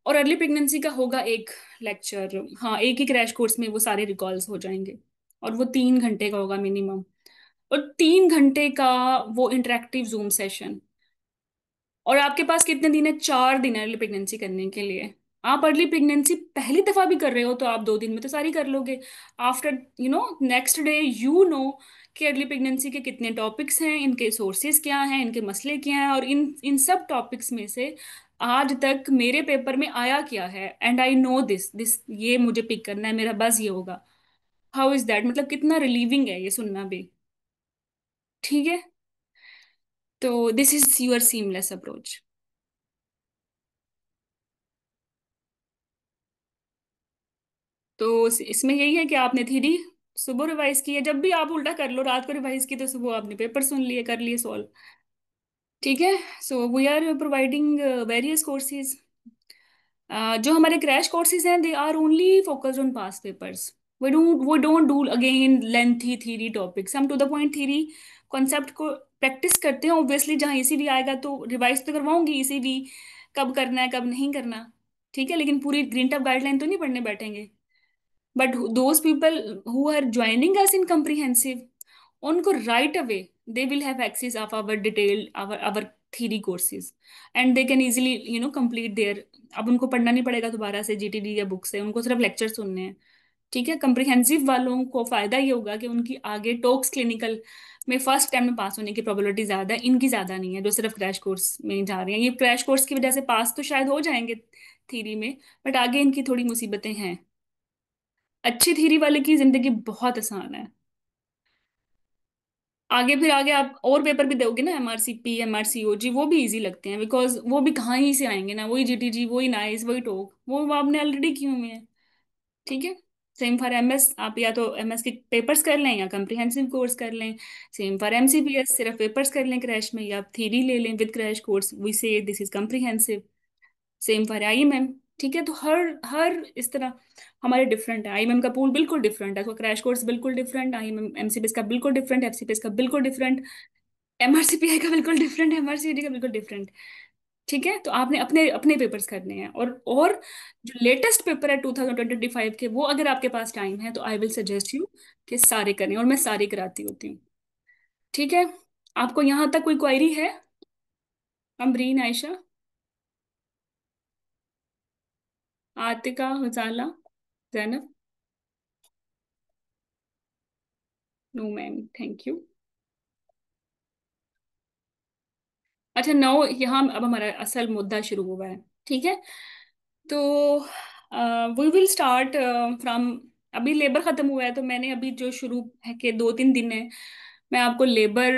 और अर्ली प्रेगनेंसी का होगा एक लेक्चर, हाँ, एक ही क्रैश कोर्स में वो सारे रिकॉल्स हो जाएंगे, और वो 3 घंटे का होगा मिनिमम। और 3 घंटे का वो इंटरेक्टिव जूम सेशन। और आपके पास कितने दिन है? 4 दिन है अर्ली प्रेगनेंसी करने के लिए। आप अर्ली प्रेगनेंसी पहली दफा भी कर रहे हो तो आप 2 दिन में तो सारी कर लोगे। After next day you know कि अर्ली प्रेगनेंसी के कितने टॉपिक्स हैं, इनके सोर्सेज क्या हैं, इनके मसले क्या हैं, और इन इन सब टॉपिक्स में से आज तक मेरे पेपर में आया क्या है, and I know this this ये मुझे पिक करना है, मेरा बस ये होगा। How is that? मतलब कितना रिलीविंग है ये सुनना भी। ठीक है। तो this is your seamless approach. तो इसमें यही है कि आपने थ्योरी सुबह रिवाइज की है, जब भी आप उल्टा कर लो, रात को रिवाइज की तो सुबह आपने पेपर सुन लिए, कर लिए सॉल्व। ठीक है। So we are providing various courses. जो हमारे क्रैश कोर्सेज हैं, they are only focused on past papers. We don't do again lengthy theory topics, हम to the point theory concept को प्रैक्टिस करते हैं। ऑब्वियसली जहाँ ईसीवी आएगा तो रिवाइज तो करवाऊंगी, ईसीवी कब करना है कब नहीं करना। ठीक है, लेकिन पूरी ग्रीन टॉप गाइडलाइन तो नहीं पढ़ने बैठेंगे। But those people who are joining us in comprehensive, उनको right away they will have access of our detail, our theory courses, and they can easily complete there. अब उनको पढ़ना नहीं पड़ेगा दोबारा से जीटीडी या बुक से, उनको सिर्फ लेक्चर सुनने हैं। ठीक है। कंप्रिहेंसिव वालों को फायदा ये होगा कि उनकी आगे टॉक्स क्लिनिकल में फर्स्ट टाइम में पास होने की प्रोबेबिलिटी ज्यादा है, इनकी ज्यादा नहीं है जो सिर्फ क्रैश कोर्स में जा रहे हैं। ये क्रैश कोर्स की वजह से पास तो शायद हो जाएंगे थ्योरी में, बट आगे इनकी थोड़ी मुसीबतें हैं। अच्छी थ्योरी वाले की जिंदगी बहुत आसान है। आगे फिर आगे आप और पेपर भी दोगे ना, एमआरसीपी, एमआरसीओजी, वो भी इजी लगते हैं, बिकॉज वो भी कहाँ ही से आएंगे ना, वही जीटीजी, वही नाइस, वही टोक, वो आपने ऑलरेडी किए हुए हैं। ठीक है। सेम फॉर एमएस, आप या तो एमएस के पेपर्स कर लें या कम्प्रिहेंसिव कोर्स कर लें। सेम फॉर एमसीबीएस, सिर्फ पेपर्स कर लें क्रैश में, या थ्योरी ले लें विद क्रैश कोर्स, वी से this is comprehensive. Same for IMM. ठीक है, तो हर हर इस तरह हमारे डिफरेंट है। आईएमएम का पूल बिल्कुल डिफरेंट है, उसका क्रैश कोर्स बिल्कुल डिफरेंट, आईएमएम एमसीबीएस का बिल्कुल डिफरेंट, एफसीपीएस का बिल्कुल डिफरेंट, एमआरसीपीआई का बिल्कुल डिफरेंट, एमआरसीडी का बिल्कुल डिफरेंट। ठीक है, तो आपने अपने अपने पेपर्स करने हैं। और जो लेटेस्ट पेपर है 2025 के, वो अगर आपके पास टाइम है तो आई विल सजेस्ट यू कि सारे करें, और मैं सारी कराती होती हूँ। ठीक है, आपको यहाँ तक कोई क्वेरी है? Amreen, Ayesha, Atika, Hujala, Zainab? No ma'am, thank you. अच्छा, नो, यहाँ अब हमारा असल मुद्दा शुरू हुआ है। ठीक है, तो वी विल स्टार्ट फ्रॉम, अभी लेबर खत्म हुआ है, तो मैंने अभी जो शुरू है कि 2-3 दिन है, मैं आपको लेबर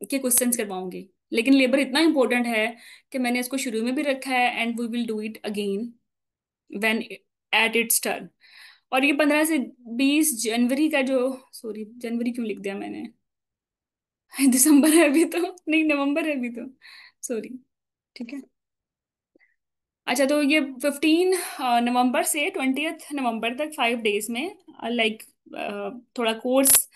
के क्वेश्चंस करवाऊंगी। लेकिन लेबर इतना इंपॉर्टेंट है कि मैंने इसको शुरू में भी रखा है, and we will do it again when at its turn. और ये 15 से 20 जनवरी का जो, सॉरी जनवरी क्यों लिख दिया मैंने, दिसंबर है अभी तो, नहीं नवंबर है अभी तो, सॉरी। ठीक है, अच्छा, तो ये 15 नवंबर से 20 नवंबर तक 5 डेज में, लाइक, थोड़ा कोर्स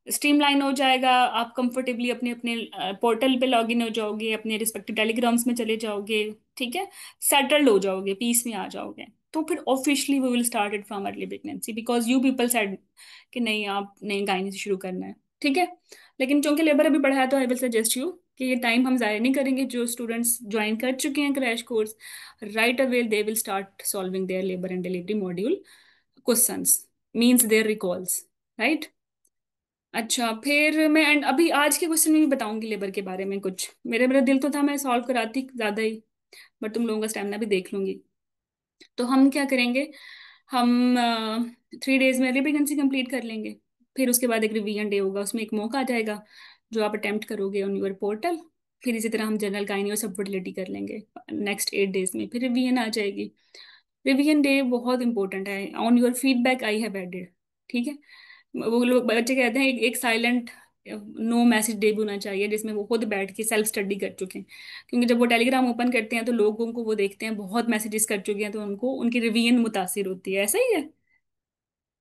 स्ट्रीमलाइन हो जाएगा। आप कंफर्टेबली अपने अपने पोर्टल पे लॉगिन हो जाओगे, अपने रिस्पेक्टिव टेलीग्राम्स में चले जाओगे। ठीक है, सेटल्ड हो जाओगे, पीस में आ जाओगे। तो फिर officially we will start it from early pregnancy, because you people said कि नहीं, आप नहीं, गायनी से शुरू करना है। ठीक है, लेकिन चूंकि लेबर अभी बढ़ा है, तो आई विल सजेस्ट यू कि ये टाइम हम जाया नहीं करेंगे। जो स्टूडेंट्स ज्वाइन कर चुके हैं crash course, right away they will start solving their labor and delivery module questions, means their recalls, right? अच्छा, फिर मैं एंड अभी आज के क्वेश्चन में भी बताऊंगी लेबर के बारे में कुछ। मेरे मेरा दिल तो था मैं सॉल्व कराती ज्यादा ही, बट तुम लोगों का स्टेमिना भी देख लूंगी। तो हम क्या करेंगे, हम 3 डेज में अर्ली प्रेगनेंसी कंप्लीट कर लेंगे। फिर उसके बाद एक रिवीजन डे होगा, उसमें एक मौका आ जाएगा जो आप अटेम्प्ट करोगे ऑन योर पोर्टल। फिर इसी तरह हम जनरल गाइनी और सब फर्टिलिटी कर लेंगे नेक्स्ट 8 डेज में, फिर रिवीजन आ जाएगी। रिवीजन डे बहुत इंपॉर्टेंट है, on your feedback I have added. ठीक है, वो लोग बच्चे कहते हैं एक साइलेंट नो मैसेज डे भी होना चाहिए, जिसमें वो खुद बैठ के सेल्फ स्टडी कर चुके हैं। क्योंकि जब वो टेलीग्राम ओपन करते हैं तो लोगों को वो देखते हैं बहुत मैसेजेस कर चुके हैं, तो उनको उनकी रिवीजन मुतासिर होती है, ऐसा ही है,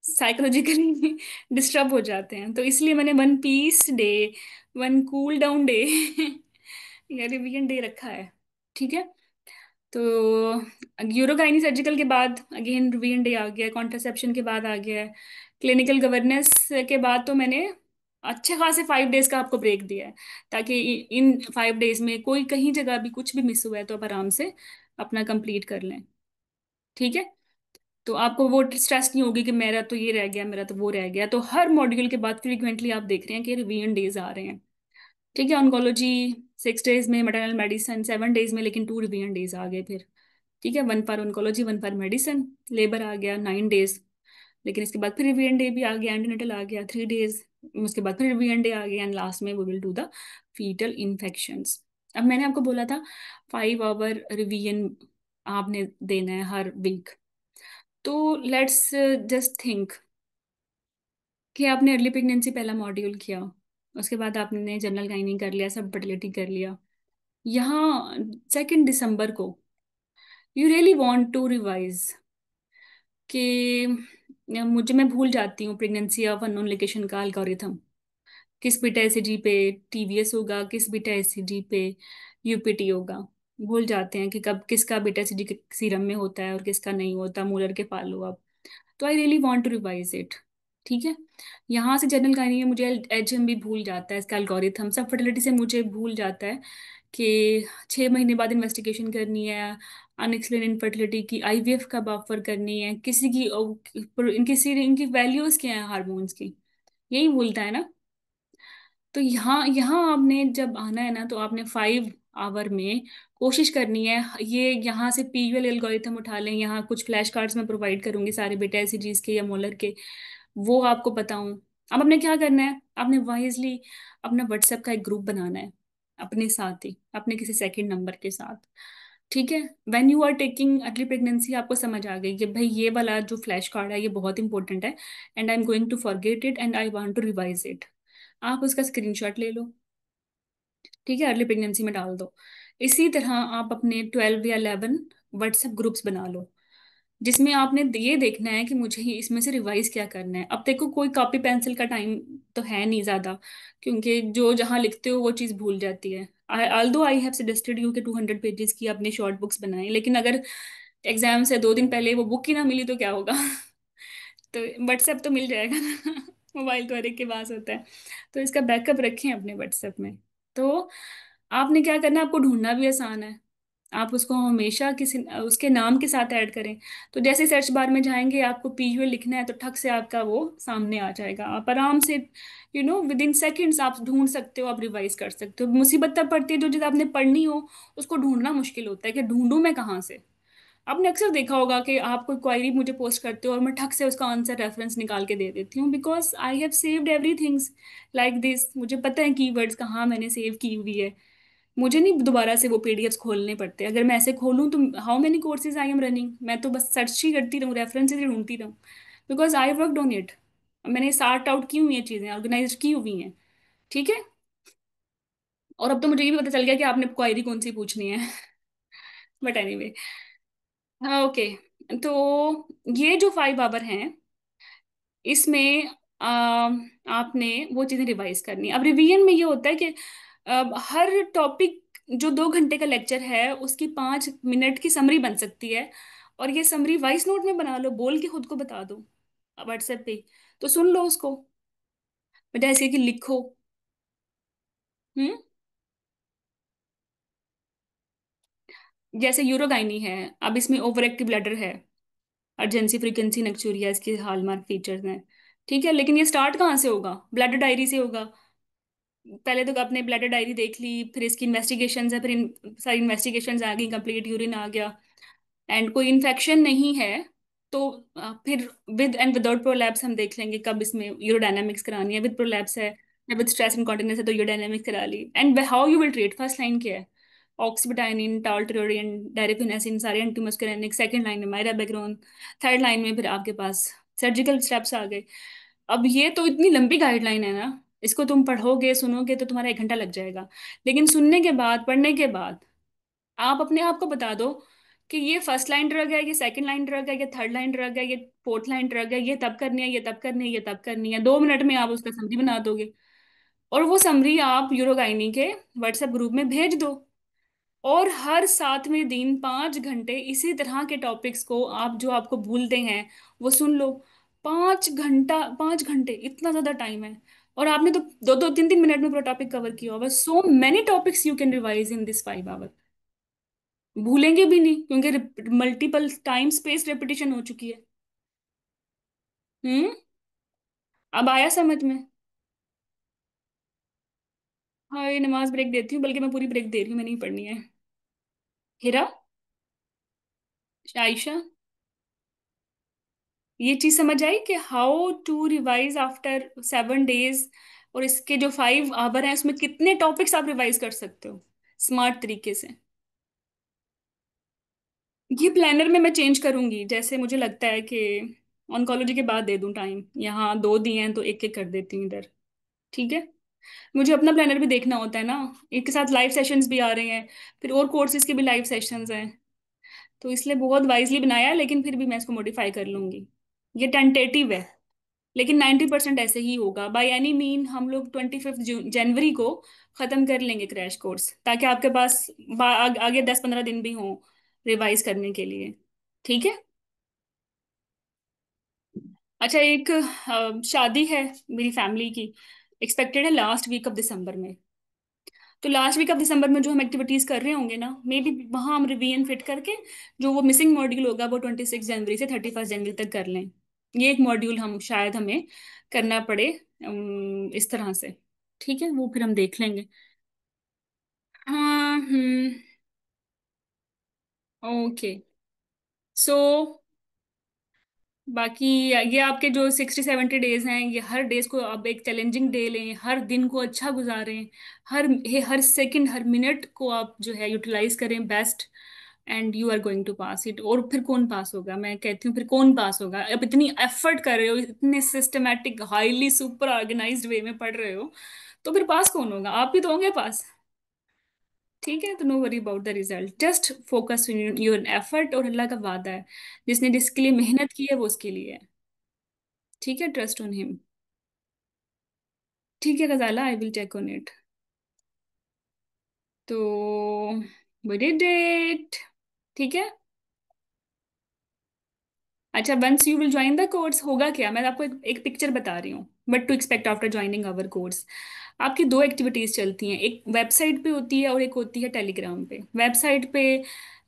साइकोलॉजिकली डिस्टर्ब हो जाते हैं। तो इसलिए मैंने one peace day, one cool down day या रिवीजन डे रखा है। ठीक है, तो यूरोगाइनी सर्जिकल के बाद अगेन रिवीजन डे आ गया, कॉन्ट्रासेप्शन के बाद आ गया है, क्लिनिकल गवर्नेंस के बाद। तो मैंने अच्छे खासे 5 डेज का आपको ब्रेक दिया है, ताकि इन 5 डेज में कोई कहीं जगह भी कुछ भी मिस हुआ है तो आप आराम से अपना कंप्लीट कर लें। ठीक है, तो आपको वो स्ट्रेस नहीं होगी कि मेरा तो ये रह गया, मेरा तो वो रह गया। तो हर मॉड्यूल के बाद फ्रीक्वेंटली आप देख रहे हैं कि रिवीजन डेज आ रहे हैं। ठीक है, ऑन्कोलॉजी 6 डेज में, मैटरनल मेडिसिन 7 डेज में, लेकिन 2 रिवीजन डेज आ गए फिर। ठीक है, one for oncology, one for medicine. Labour आ गया 9 डेज, लेकिन इसके बाद फिर रिवीजन डे भी आ गया, एंटीनेटल आ गया 3 डेज, उसके बाद फिर रिवीजन डे आ गया, एंड लास्ट में we will do the fetal infections. अब मैंने आपको बोला था 5 आवर रिवीजन आपने देना है हर वीक। तो लेट्स जस्ट थिंक कि आपने अर्ली प्रेगनेंसी पहला मॉड्यूल किया, उसके बाद आपने जनरल गाइनिंग कर लिया, सब फर्टिलिटी कर लिया। यहाँ 2 दिसंबर को you really want to revise कि मुझे, मैं भूल जाती हूँ प्रेगनेंसी ऑफ अननोन लोकेशन का एल्गोरिथम, किस बीटा एसिडी पे टीवीएस होगा, किस बीटा एसिडी पे यूपीटी होगा। भूल जाते हैं कि कब किसका बीटा एसिडी सीरम में होता है और किसका नहीं होता, मूलर के फॉलो अप। तो I really want to revise it. ठीक है, यहाँ से जनरल गाइनी में मुझे एचएम भी भूल जाता है, इसका एल्गोरिथम। सब फर्टिलिटी से मुझे भूल जाता है कि 6 महीने बाद इन्वेस्टिगेशन करनी है, अनएक्सप्लेन इनफर्टिलिटी की, आईवीएफ कब ऑफर करनी है, किसी की इनकी वैल्यूज क्या है हार्मोन्स की, यही भूलता है ना। तो यहाँ यहाँ आपने जब आना है ना, तो आपने 5 आवर में कोशिश करनी है। ये यहाँ से पीयूएल एल्गोरिथम उठा लें, यहाँ कुछ फ्लैश कार्ड्स में प्रोवाइड करूंगी सारे बेटा एसीजीज के या मोलर के, वो आपको बताऊं। अब आपने क्या करना है, आपने वाइजली अपना व्हाट्सएप का एक ग्रुप बनाना है, अपने साथ ही, अपने किसी सेकंड नंबर के साथ। ठीक है। When you are taking early pregnancy आपको समझ आ गई कि भाई ये वाला जो फ्लैश कार्ड है ये बहुत इंपॉर्टेंट है, and I am going to forget it and I want to revise it. आप उसका स्क्रीनशॉट ले लो, ठीक है, अर्ली प्रेगनेंसी में डाल दो। इसी तरह आप अपने 12 या 11 व्हाट्सएप ग्रुप्स बना लो, जिसमें आपने ये देखना है कि मुझे ही इसमें से रिवाइज क्या करना है। अब देखो कोई कॉपी पेंसिल का टाइम तो है नहीं ज्यादा, क्योंकि जो जहाँ लिखते हो वो चीज़ भूल जाती है। Although I have suggested you कि 200 पेजेस की अपनी शॉर्ट बुक्स बनाएं, लेकिन अगर एग्जाम से 2 दिन पहले वो बुक ही ना मिली तो क्या होगा? तो व्हाट्सएप तो मिल जाएगा ना। मोबाइल तो हर एक के पास होता है। तो इसका बैकअप रखें अपने व्हाट्सएप में। तो आपने क्या करना है, आपको ढूंढना भी आसान है। आप उसको हमेशा किसी उसके नाम के साथ ऐड करें। तो जैसे सर्च बार में जाएंगे, आपको पीयूएल लिखना है तो ठक से आपका वो सामने आ जाएगा। आप आराम से विद इन सेकेंड्स आप ढूंढ सकते हो, आप रिवाइज कर सकते हो। मुसीबत तब पड़ती है जो चीज़ आपने पढ़नी हो उसको ढूंढना मुश्किल होता है कि ढूंढूं मैं कहाँ से। आपने अक्सर देखा होगा कि आप कोई क्वेरी मुझे पोस्ट करते हो और मैं ठक से उसका आंसर रेफरेंस निकाल के दे देती हूँ, because I have saved everything's like this. मुझे पता है कीवर्ड्स कहाँ मैंने सेव की हुई है। मुझे नहीं दोबारा से वो पीडीएफ्स खोलने पड़ते। अगर मैं ऐसे खोलूँ तो how many courses I am running, मैं तो बस सर्च ही करती रहूँ, रेफरेंसेज ही ढूंढती रहूँ, because I worked on it. मैंने सार्ट आउट की हुई है चीज़ें, ऑर्गेनाइज की हुई हैं। ठीक है। और अब तो मुझे ये भी पता चल गया कि आपने क्वेरी कौन सी पूछनी है। बट एनीवे, हाँ ओके। तो ये जो 5 आवर हैं, इसमें आपने वो चीज़ें रिवाइज करनी है। अब रिवीजन में ये होता है कि हर टॉपिक, जो 2 घंटे का लेक्चर है उसकी 5 मिनट की समरी बन सकती है। और ये समरी वॉइस नोट में बना लो, बोल के खुद को बता दो व्हाट्सएप पे, तो सुन लो उसको बजाय इसके कि लिखो। हम्म। जैसे यूरोगाइनी है, अब इसमें ओवर एक्टिव ब्लैडर है, अर्जेंसी फ्रीक्वेंसी नक्चूरिया इसके हॉलमार्क फीचर्स हैं। ठीक है, लेकिन ये स्टार्ट कहाँ से होगा? ब्लैडर डायरी से होगा। पहले तो आपने ब्लैडर डायरी देख ली, फिर इसकी इन्वेस्टिगेशंस है, फिर सारी इन्वेस्टिगेशंस आ गई, कंप्लीट यूरिन आ गया, एंड कोई इन्फेक्शन नहीं है। तो फिर विद एंड विदाउट प्रोलैप्स हम देख लेंगे कब इसमें यूरोडायनामिक्स करानी है। विद प्रोलैप्स है या विद स्ट्रेस इनकॉन्टिनेंस है तो यूरोडायनामिक्स करा ली। And how you will treat, first line क्या है? ऑक्सीबिटाइनिन, टालट्रोडिन, डायरिफिनेसिन, सारे एंटीमस्करेनिक। सेकंड लाइन में मायराबैक्रोन। थर्ड लाइन में फिर आपके पास सर्जिकल स्टेप्स आ गए। अब ये तो इतनी लंबी गाइडलाइन है ना, इसको तुम पढ़ोगे सुनोगे तो तुम्हारा 1 घंटा लग जाएगा। लेकिन सुनने के बाद, पढ़ने के बाद आप अपने आप को बता दो कि ये फर्स्ट लाइन ड्रग है, ये सेकंड लाइन ड्रग है, ये थर्ड लाइन ड्रग है, ये फोर्थ लाइन ड्रग है, ये तब करनी है, ये तब करनी है, ये तब करनी है। 2 मिनट में आप उसका समरी बना दोगे। और वो समरी आप यूरोगाइनी के व्हाट्सएप ग्रुप में भेज दो। और हर 7वें दिन 5 घंटे इसी तरह के टॉपिक्स को आप जो आपको भूलते हैं वो सुन लो। 5 घंटा, 5 घंटे इतना ज्यादा टाइम है। और आपने तो 2 2 3 3 मिनट में पूरा टॉपिक कवर किया होगा। So many topics you can revise in this 5 hour. भूलेंगे भी नहीं क्योंकि मल्टीपल टाइम स्पेस रेपिटेशन हो चुकी है। हम्म। अब आया समझ में? हाँ, ये नमाज ब्रेक देती हूँ, बल्कि मैं पूरी ब्रेक दे रही हूँ, मैंने नहीं पढ़नी है। हिरा, आयशा, ये चीज समझ आई कि how to revise after 7 days. और इसके जो 5 आवर हैं उसमें कितने टॉपिक्स आप रिवाइज कर सकते हो स्मार्ट तरीके से। ये प्लानर में मैं चेंज करूंगी, जैसे मुझे लगता है कि ऑन्कोलॉजी के बाद दे दूं टाइम, यहाँ 2 दिए हैं तो एक एक कर देती हूँ इधर। ठीक है। मुझे अपना प्लानर भी देखना होता है ना, एक के साथ लाइव सेशंस भी आ रहे हैं, फिर और कोर्सेज के भी लाइव सेशंस हैं। तो इसलिए बहुत वाइजली बनाया है, लेकिन फिर भी मैं इसको मॉडिफाई कर लूंगी। ये टेंटेटिव है, लेकिन 90% ऐसे ही होगा। बाय एनी मीन हम लोग 25 जनवरी को खत्म कर लेंगे क्रैश कोर्स, ताकि आपके पास आगे 10 15 दिन भी हों रिवाइज करने के लिए। ठीक है। अच्छा, एक शादी है मेरी फैमिली की, एक्सपेक्टेड है लास्ट वीक ऑफ दिसंबर में। तो लास्ट वीक ऑफ दिसंबर में जो हम एक्टिविटीज कर रहे होंगे ना, मे बी वहां हम रिवीजन फिट करके जो वो मिसिंग मॉड्यूल होगा वो 26 जनवरी से 31 जनवरी तक कर लें। ये एक मॉड्यूल हम शायद हमें करना पड़े इस तरह से। ठीक है, वो फिर हम देख लेंगे। हाँ। ओके। सो बाकी ये आपके जो 60 70 डेज हैं, ये हर डेज को आप एक चैलेंजिंग डे लें, हर दिन को अच्छा गुजारें। हर हर सेकंड हर मिनट को आप जो है यूटिलाइज करें best. And you are going to pass it. और फिर कौन पास होगा, मैं कहती हूँ फिर कौन पास होगा? अब इतनी एफर्ट कर रहे हो, इतने सिस्टमेटिक हाईली सुपर ऑर्गेनाइज्ड वे में पढ़ रहे हो, तो फिर पास कौन होगा? आप ही तो होंगे पास। ठीक है, तो no worry about the result, just focus your effort. और अल्लाह का वादा है, जिसने जिसके लिए मेहनत की है वो उसके लिए है। ठीक है, ट्रस्ट ऑन हिम। ठीक है Ghazala, I will check on it. तो वी डिड इट। ठीक है। अच्छा, once you will join the course होगा क्या, मैं आपको एक पिक्चर बता रही हूँ, but to expect after joining our course. आपकी दो एक्टिविटीज चलती हैं, एक वेबसाइट पे होती है और एक होती है टेलीग्राम पे। वेबसाइट पे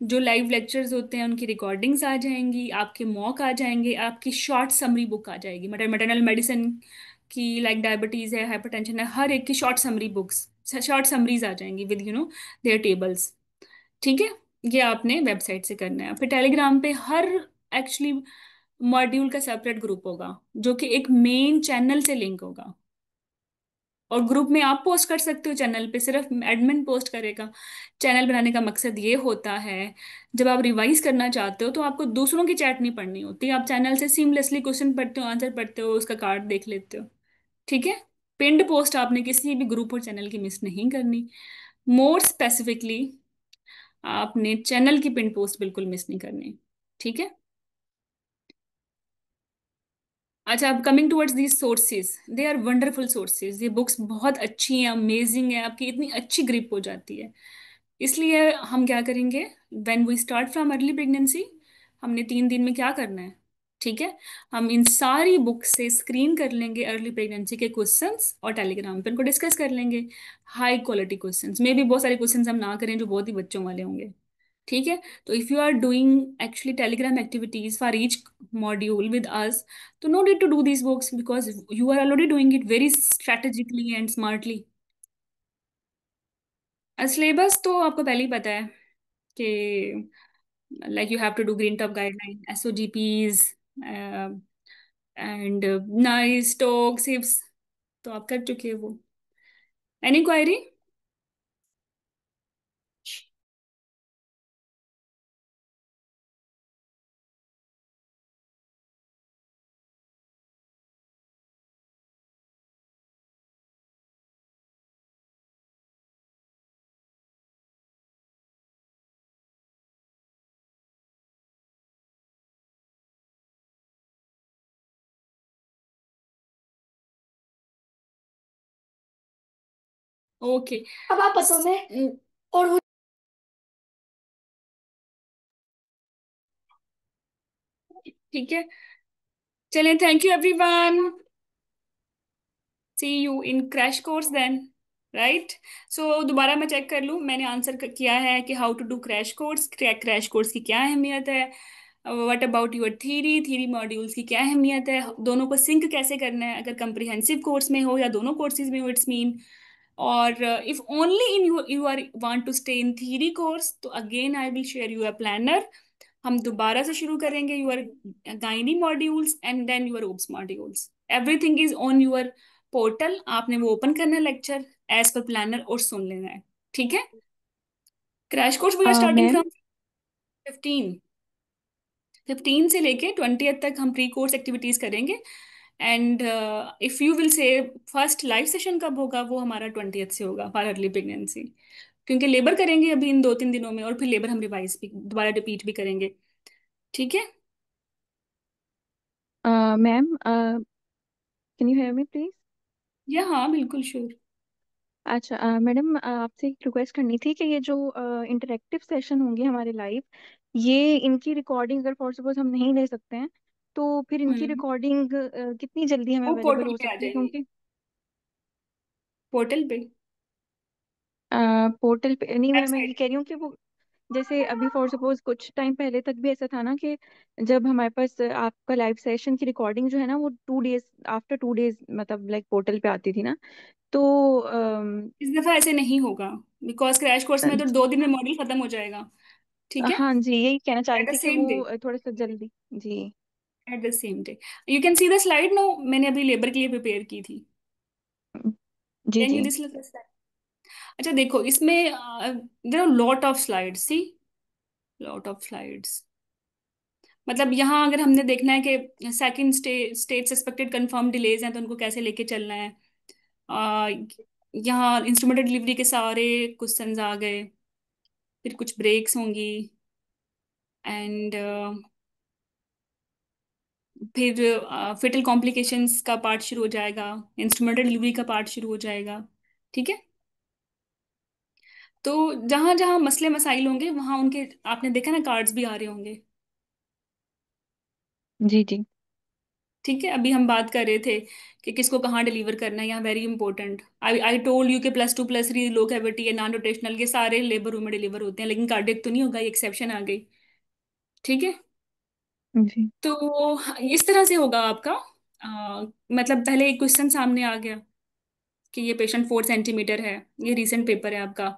जो लाइव लेक्चर्स होते हैं उनकी रिकॉर्डिंग्स आ जाएंगी, आपके मॉक आ जाएंगे, आपकी शॉर्ट समरी बुक आ जाएगी, मटरनल मेडिसिन की, लाइक डायबिटीज है, हाइपरटेंशन है, हर एक की short summary books, short summaries आ जाएंगी विद देयर टेबल्स। ठीक है, ये आपने वेबसाइट से करना है। फिर टेलीग्राम पे हर एक्चुअली मॉड्यूल का सेपरेट ग्रुप होगा, जो कि एक मेन चैनल से लिंक होगा। और ग्रुप में आप पोस्ट कर सकते हो, चैनल पे सिर्फ एडमिन पोस्ट करेगा। चैनल बनाने का मकसद ये होता है, जब आप रिवाइज करना चाहते हो तो आपको दूसरों की चैट नहीं पढ़नी होती, आप चैनल से सीमलेसली क्वेश्चन पढ़ते हो, आंसर पढ़ते हो, उसका कार्ड देख लेते हो। ठीक है। पिंड पोस्ट आपने किसी भी ग्रुप और चैनल की मिस नहीं करनी। मोर स्पेसिफिकली, आपने चैनल की पिन पोस्ट बिल्कुल मिस नहीं करनी। ठीक है। अच्छा, अब coming towards these sources, they are wonderful sources. ये बुक्स बहुत अच्छी हैं, अमेजिंग है, आपकी इतनी अच्छी ग्रिप हो जाती है। इसलिए हम क्या करेंगे, when we start from early pregnancy, हमने 3 दिन में क्या करना है? ठीक है, हम इन सारी बुक से स्क्रीन कर लेंगे अर्ली प्रेगनेंसी के क्वेश्चंस और टेलीग्राम पे उनको डिस्कस कर लेंगे। हाई क्वालिटी क्वेश्चंस में भी बहुत सारे क्वेश्चंस हम ना करें जो बहुत ही बच्चों वाले होंगे। ठीक है। तो if you are doing actually Telegram activities for each module with us, तो no need to do these books because you are already doing it very strategically and smartly. Syllabus तो आपको पहले ही पता है कि like you have to do green top guideline, SOGPs and NICE TOG SIPs, तो आप कर चुके हैं वो। Any query? ओके, अब आप बताओ मैं और ठीक है। चलें, thank you everyone, see you in crash course then. Right. So दोबारा मैं चेक कर लूँ, मैंने आंसर किया है कि how to do crash course, crash course की क्या अहमियत है, what about your theory, theory modules की क्या अहमियत है, दोनों को सिंक कैसे करना है अगर कंप्रिहेंसिव कोर्स में हो या दोनों कोर्सेज में हो, इट्स मीन। और if only in you are want to stay in theory course, तो again I will share you a planner. हम दोबारा से शुरू करेंगे your gynae modules and then your obs modules. Everything is on your portal, आपने वो open करना है लेक्चर एज पर प्लानर और सुन लेना है। ठीक है। Crash course we are starting ma'am, from 15, 15 से लेके 20 तक हम प्री कोर्स एक्टिविटीज करेंगे। And if you will say first live session कब होगा, वो हमारा 20 से होगा फॉर अर्ली प्रेगनेंसी, क्योंकि लेबर करेंगे अभी इन 2-3 दिनों में, और फिर लेबर हम रिवाइज भी दोबारा रिपीट भी करेंगे। ठीक है। Ma'am, can you hear me please? या हाँ, बिल्कुल श्योर। अच्छा, मैडम, आपसे एक रिक्वेस्ट करनी थी कि ये जो इंटरेक्टिव सेशन होंगे हमारे लाइव, ये इनकी रिकॉर्डिंग अगर फॉर सपोज हम नहीं ले सकते हैं, तो फिर इनकी हम्म। रिकॉर्डिंग कितनी जल्दी हमें वो अवेलेबल पोर्टल हो पे आ सकती है? जाएंगी, क्योंकि पोर्टल पे, पोर्टल पे नहीं, मैं ये वेबसाइट। कह रही हूँ कि वो जैसे अभी फॉर सपोज कुछ टाइम पहले तक भी ऐसा था ना कि जब हमारे पास आपका लाइव सेशन की रिकॉर्डिंग जो है ना, वो 2 डेज आफ्टर 2 डेज मतलब लाइक पोर्टल पे आती थी ना। तो इस दफा ऐसे नहीं होगा, बिकॉज क्रैश कोर्स में तो 2 दिन में मॉडल खत्म हो जाएगा। ठीक है। हाँ जी, यही कहना चाह रही एट द थी कि सेम वो डे, थोड़ा सा जल्दी। जी। At the same day. You can see the slide no, मैंने अभी लेबर के लिए प्रिपेयर की थी। जी कैन यू जी। This slide? अच्छा देखो, इसमें there are lot of slides, see, lot of flights, मतलब यहाँ अगर हमने देखना है कि second state suspected confirm delays हैं तो उनको कैसे लेके चलना है। आ, यहाँ इंस्ट्रूमेंटेड डिलीवरी के सारे क्वेश्चंस आ गए, फिर कुछ ब्रेक्स होंगी, एंड फिर फेटल कॉम्प्लिकेशंस का पार्ट शुरू हो जाएगा, इंस्ट्रूमेंटेड डिलीवरी का पार्ट शुरू हो जाएगा। ठीक है। तो जहां जहां मसले मसाइल होंगे वहां उनके, आपने देखा ना, कार्ड्स भी आ रहे होंगे। जी जी। ठीक है, अभी हम बात कर रहे थे कि किसको कहाँ डिलीवर करना है, यहाँ very important. I I told you के +2 +3 लो कैविटी है, नॉन रोटेशनल, ये सारे लेबर रूम में डिलीवर होते हैं, लेकिन कार्डियक तो नहीं होगा, ये एक्सेप्शन आ गई। ठीक है। जी तो इस तरह से होगा आपका, मतलब पहले एक क्वेश्चन सामने आ गया कि ये पेशेंट 4 सेंटीमीटर है, ये रीसेंट पेपर है आपका।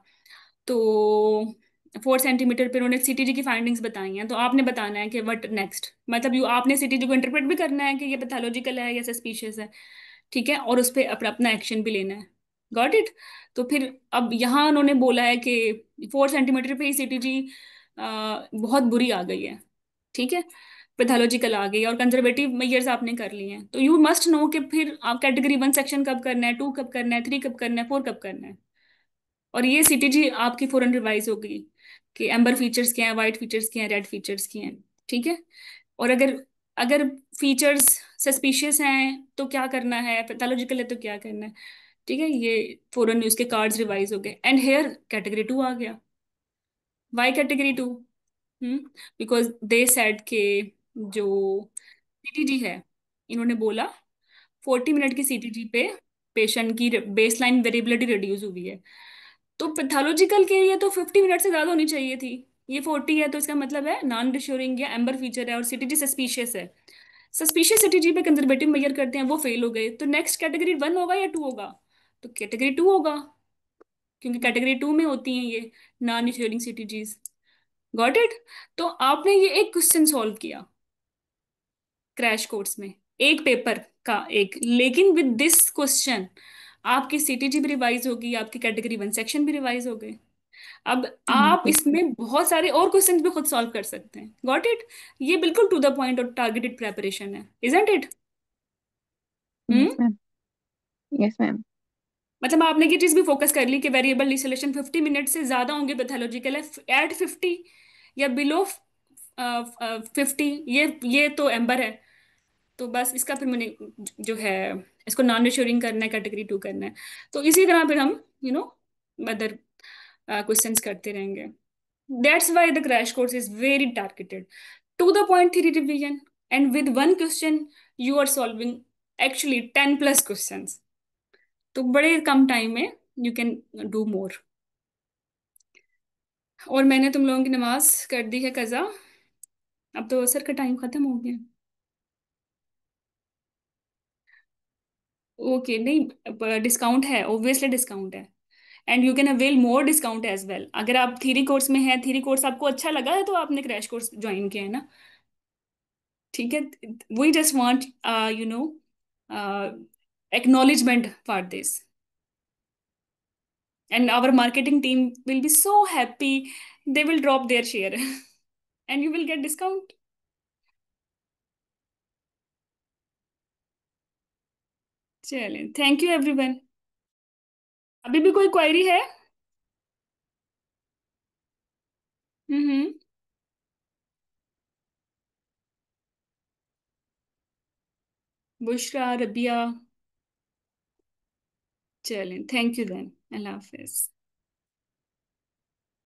तो 4 सेंटीमीटर पे उन्होंने सीटीजी की फाइंडिंग्स बताई हैं, तो आपने बताना है कि व्हाट नेक्स्ट, मतलब यू आपने सीटीजी को इंटरप्रेट भी करना है कि ये पैथोलॉजिकल है या सस्पिशियस है। ठीक है, और उस पर अपना अपना एक्शन भी लेना है। Got it. तो फिर अब यहाँ उन्होंने बोला है कि 4 सेंटीमीटर पे ही सीटीजी बहुत बुरी आ गई है। ठीक है, पैथोलॉजिकल आ गई और कंजर्वेटिव मेजर्स आपने कर लिए हैं, तो यू मस्ट नो कि फिर आप कैटेगरी 1 सेक्शन कब करना है, 2 कब करना है, 3 कब करना है, 4 कब करना है। और ये सीटीजी आपकी फौरन रिवाइज होगी कि एम्बर फीचर्स क्या हैं, वाइट फीचर्स क्या हैं, रेड फीचर्स क्या हैं। ठीक है। और अगर अगर फीचर्स सस्पिशियस हैं तो क्या करना है, पैथोलॉजिकल है तो क्या करना है। ठीक है, ये फौरन न्यूज के कार्ड्स रिवाइज हो गए, एंड हेयर कैटेगरी 2 आ गया। Why category 2? Because they said के जो सीटीजी है, इन्होंने बोला 40 मिनट की सीटीजी पे पेशेंट की बेसलाइन वेरिएबिलिटी रिड्यूस हुई है। तो पैथोलॉजिकल के लिए तो 50 मिनट से ज्यादा होनी चाहिए थी, ये 40 है, तो इसका मतलब है नॉन रिश्योरिंग या एम्बर फीचर है और सीटीजी सस्पिशियस है। सस्पिशियस सीटीजी पे कंजर्वेटिव मेजर करते हैं, वो फेल हो गए, तो नेक्स्ट कैटेगरी 1 होगा या 2 होगा? तो कैटेगरी 2 होगा, क्योंकि कैटेगरी 2 में होती हैं ये non reassuring CTGs. Got it. तो आपने ये एक क्वेश्चन सॉल्व किया क्रैश कोर्स में, एक पेपर का एक, लेकिन विद दिस क्वेश्चन आपकी सीटीजी भी रिवाइज होगी, आपकी कैटेगरी 1 सेक्शन भी रिवाइज हो गए। अब आप जी। इसमें बहुत सारे और क्वेश्चंस भी खुद सॉल्व कर सकते हैं। Got it. ये बिल्कुल टू द पॉइंट और टारगेटेड प्रेपरेशन है, isn't it? Yes hmm. Ma'am. Yes ma'am. मतलब आपने ये चीज भी फोकस कर ली कि वेरिएबल डिसोलेशन 50 मिनट से ज्यादा होंगे पैथोलॉजिकल है, एट 50 या बिलो 50, ये तो एम्बर है। तो बस इसका फिर मैंने जो है, इसको नॉन रिश्योरिंग करना है, कैटेगरी 2 करना है। तो इसी तरह फिर हम अदर क्वेश्चंस करते रहेंगे। That's why the crash course is very targeted, to the point three revision, and with one question you are solving actually 10 plus questions. तो बड़े कम टाइम में यू कैन डू मोर। और मैंने तुम लोगों की नमाज कर दी है कज़ा, अब तो असर का टाइम खत्म हो गया। ओके, नहीं डिस्काउंट है, ऑब्वियसली डिस्काउंट है, and you can avail more discount as well. अगर आप थ्री कोर्स में हैं, थ्री कोर्स आपको अच्छा लगा है, तो आपने क्रैश कोर्स ज्वाइन किया है ना। ठीक है। We just want you know acknowledgement for this, and our marketing team will be so happy, they will drop their share and you will get discount. चलें, थैंक यू एवरीवन। अभी भी कोई query है? हम्म। बुशरा, रबिया। चलें, thank you then, Allah Hafiz.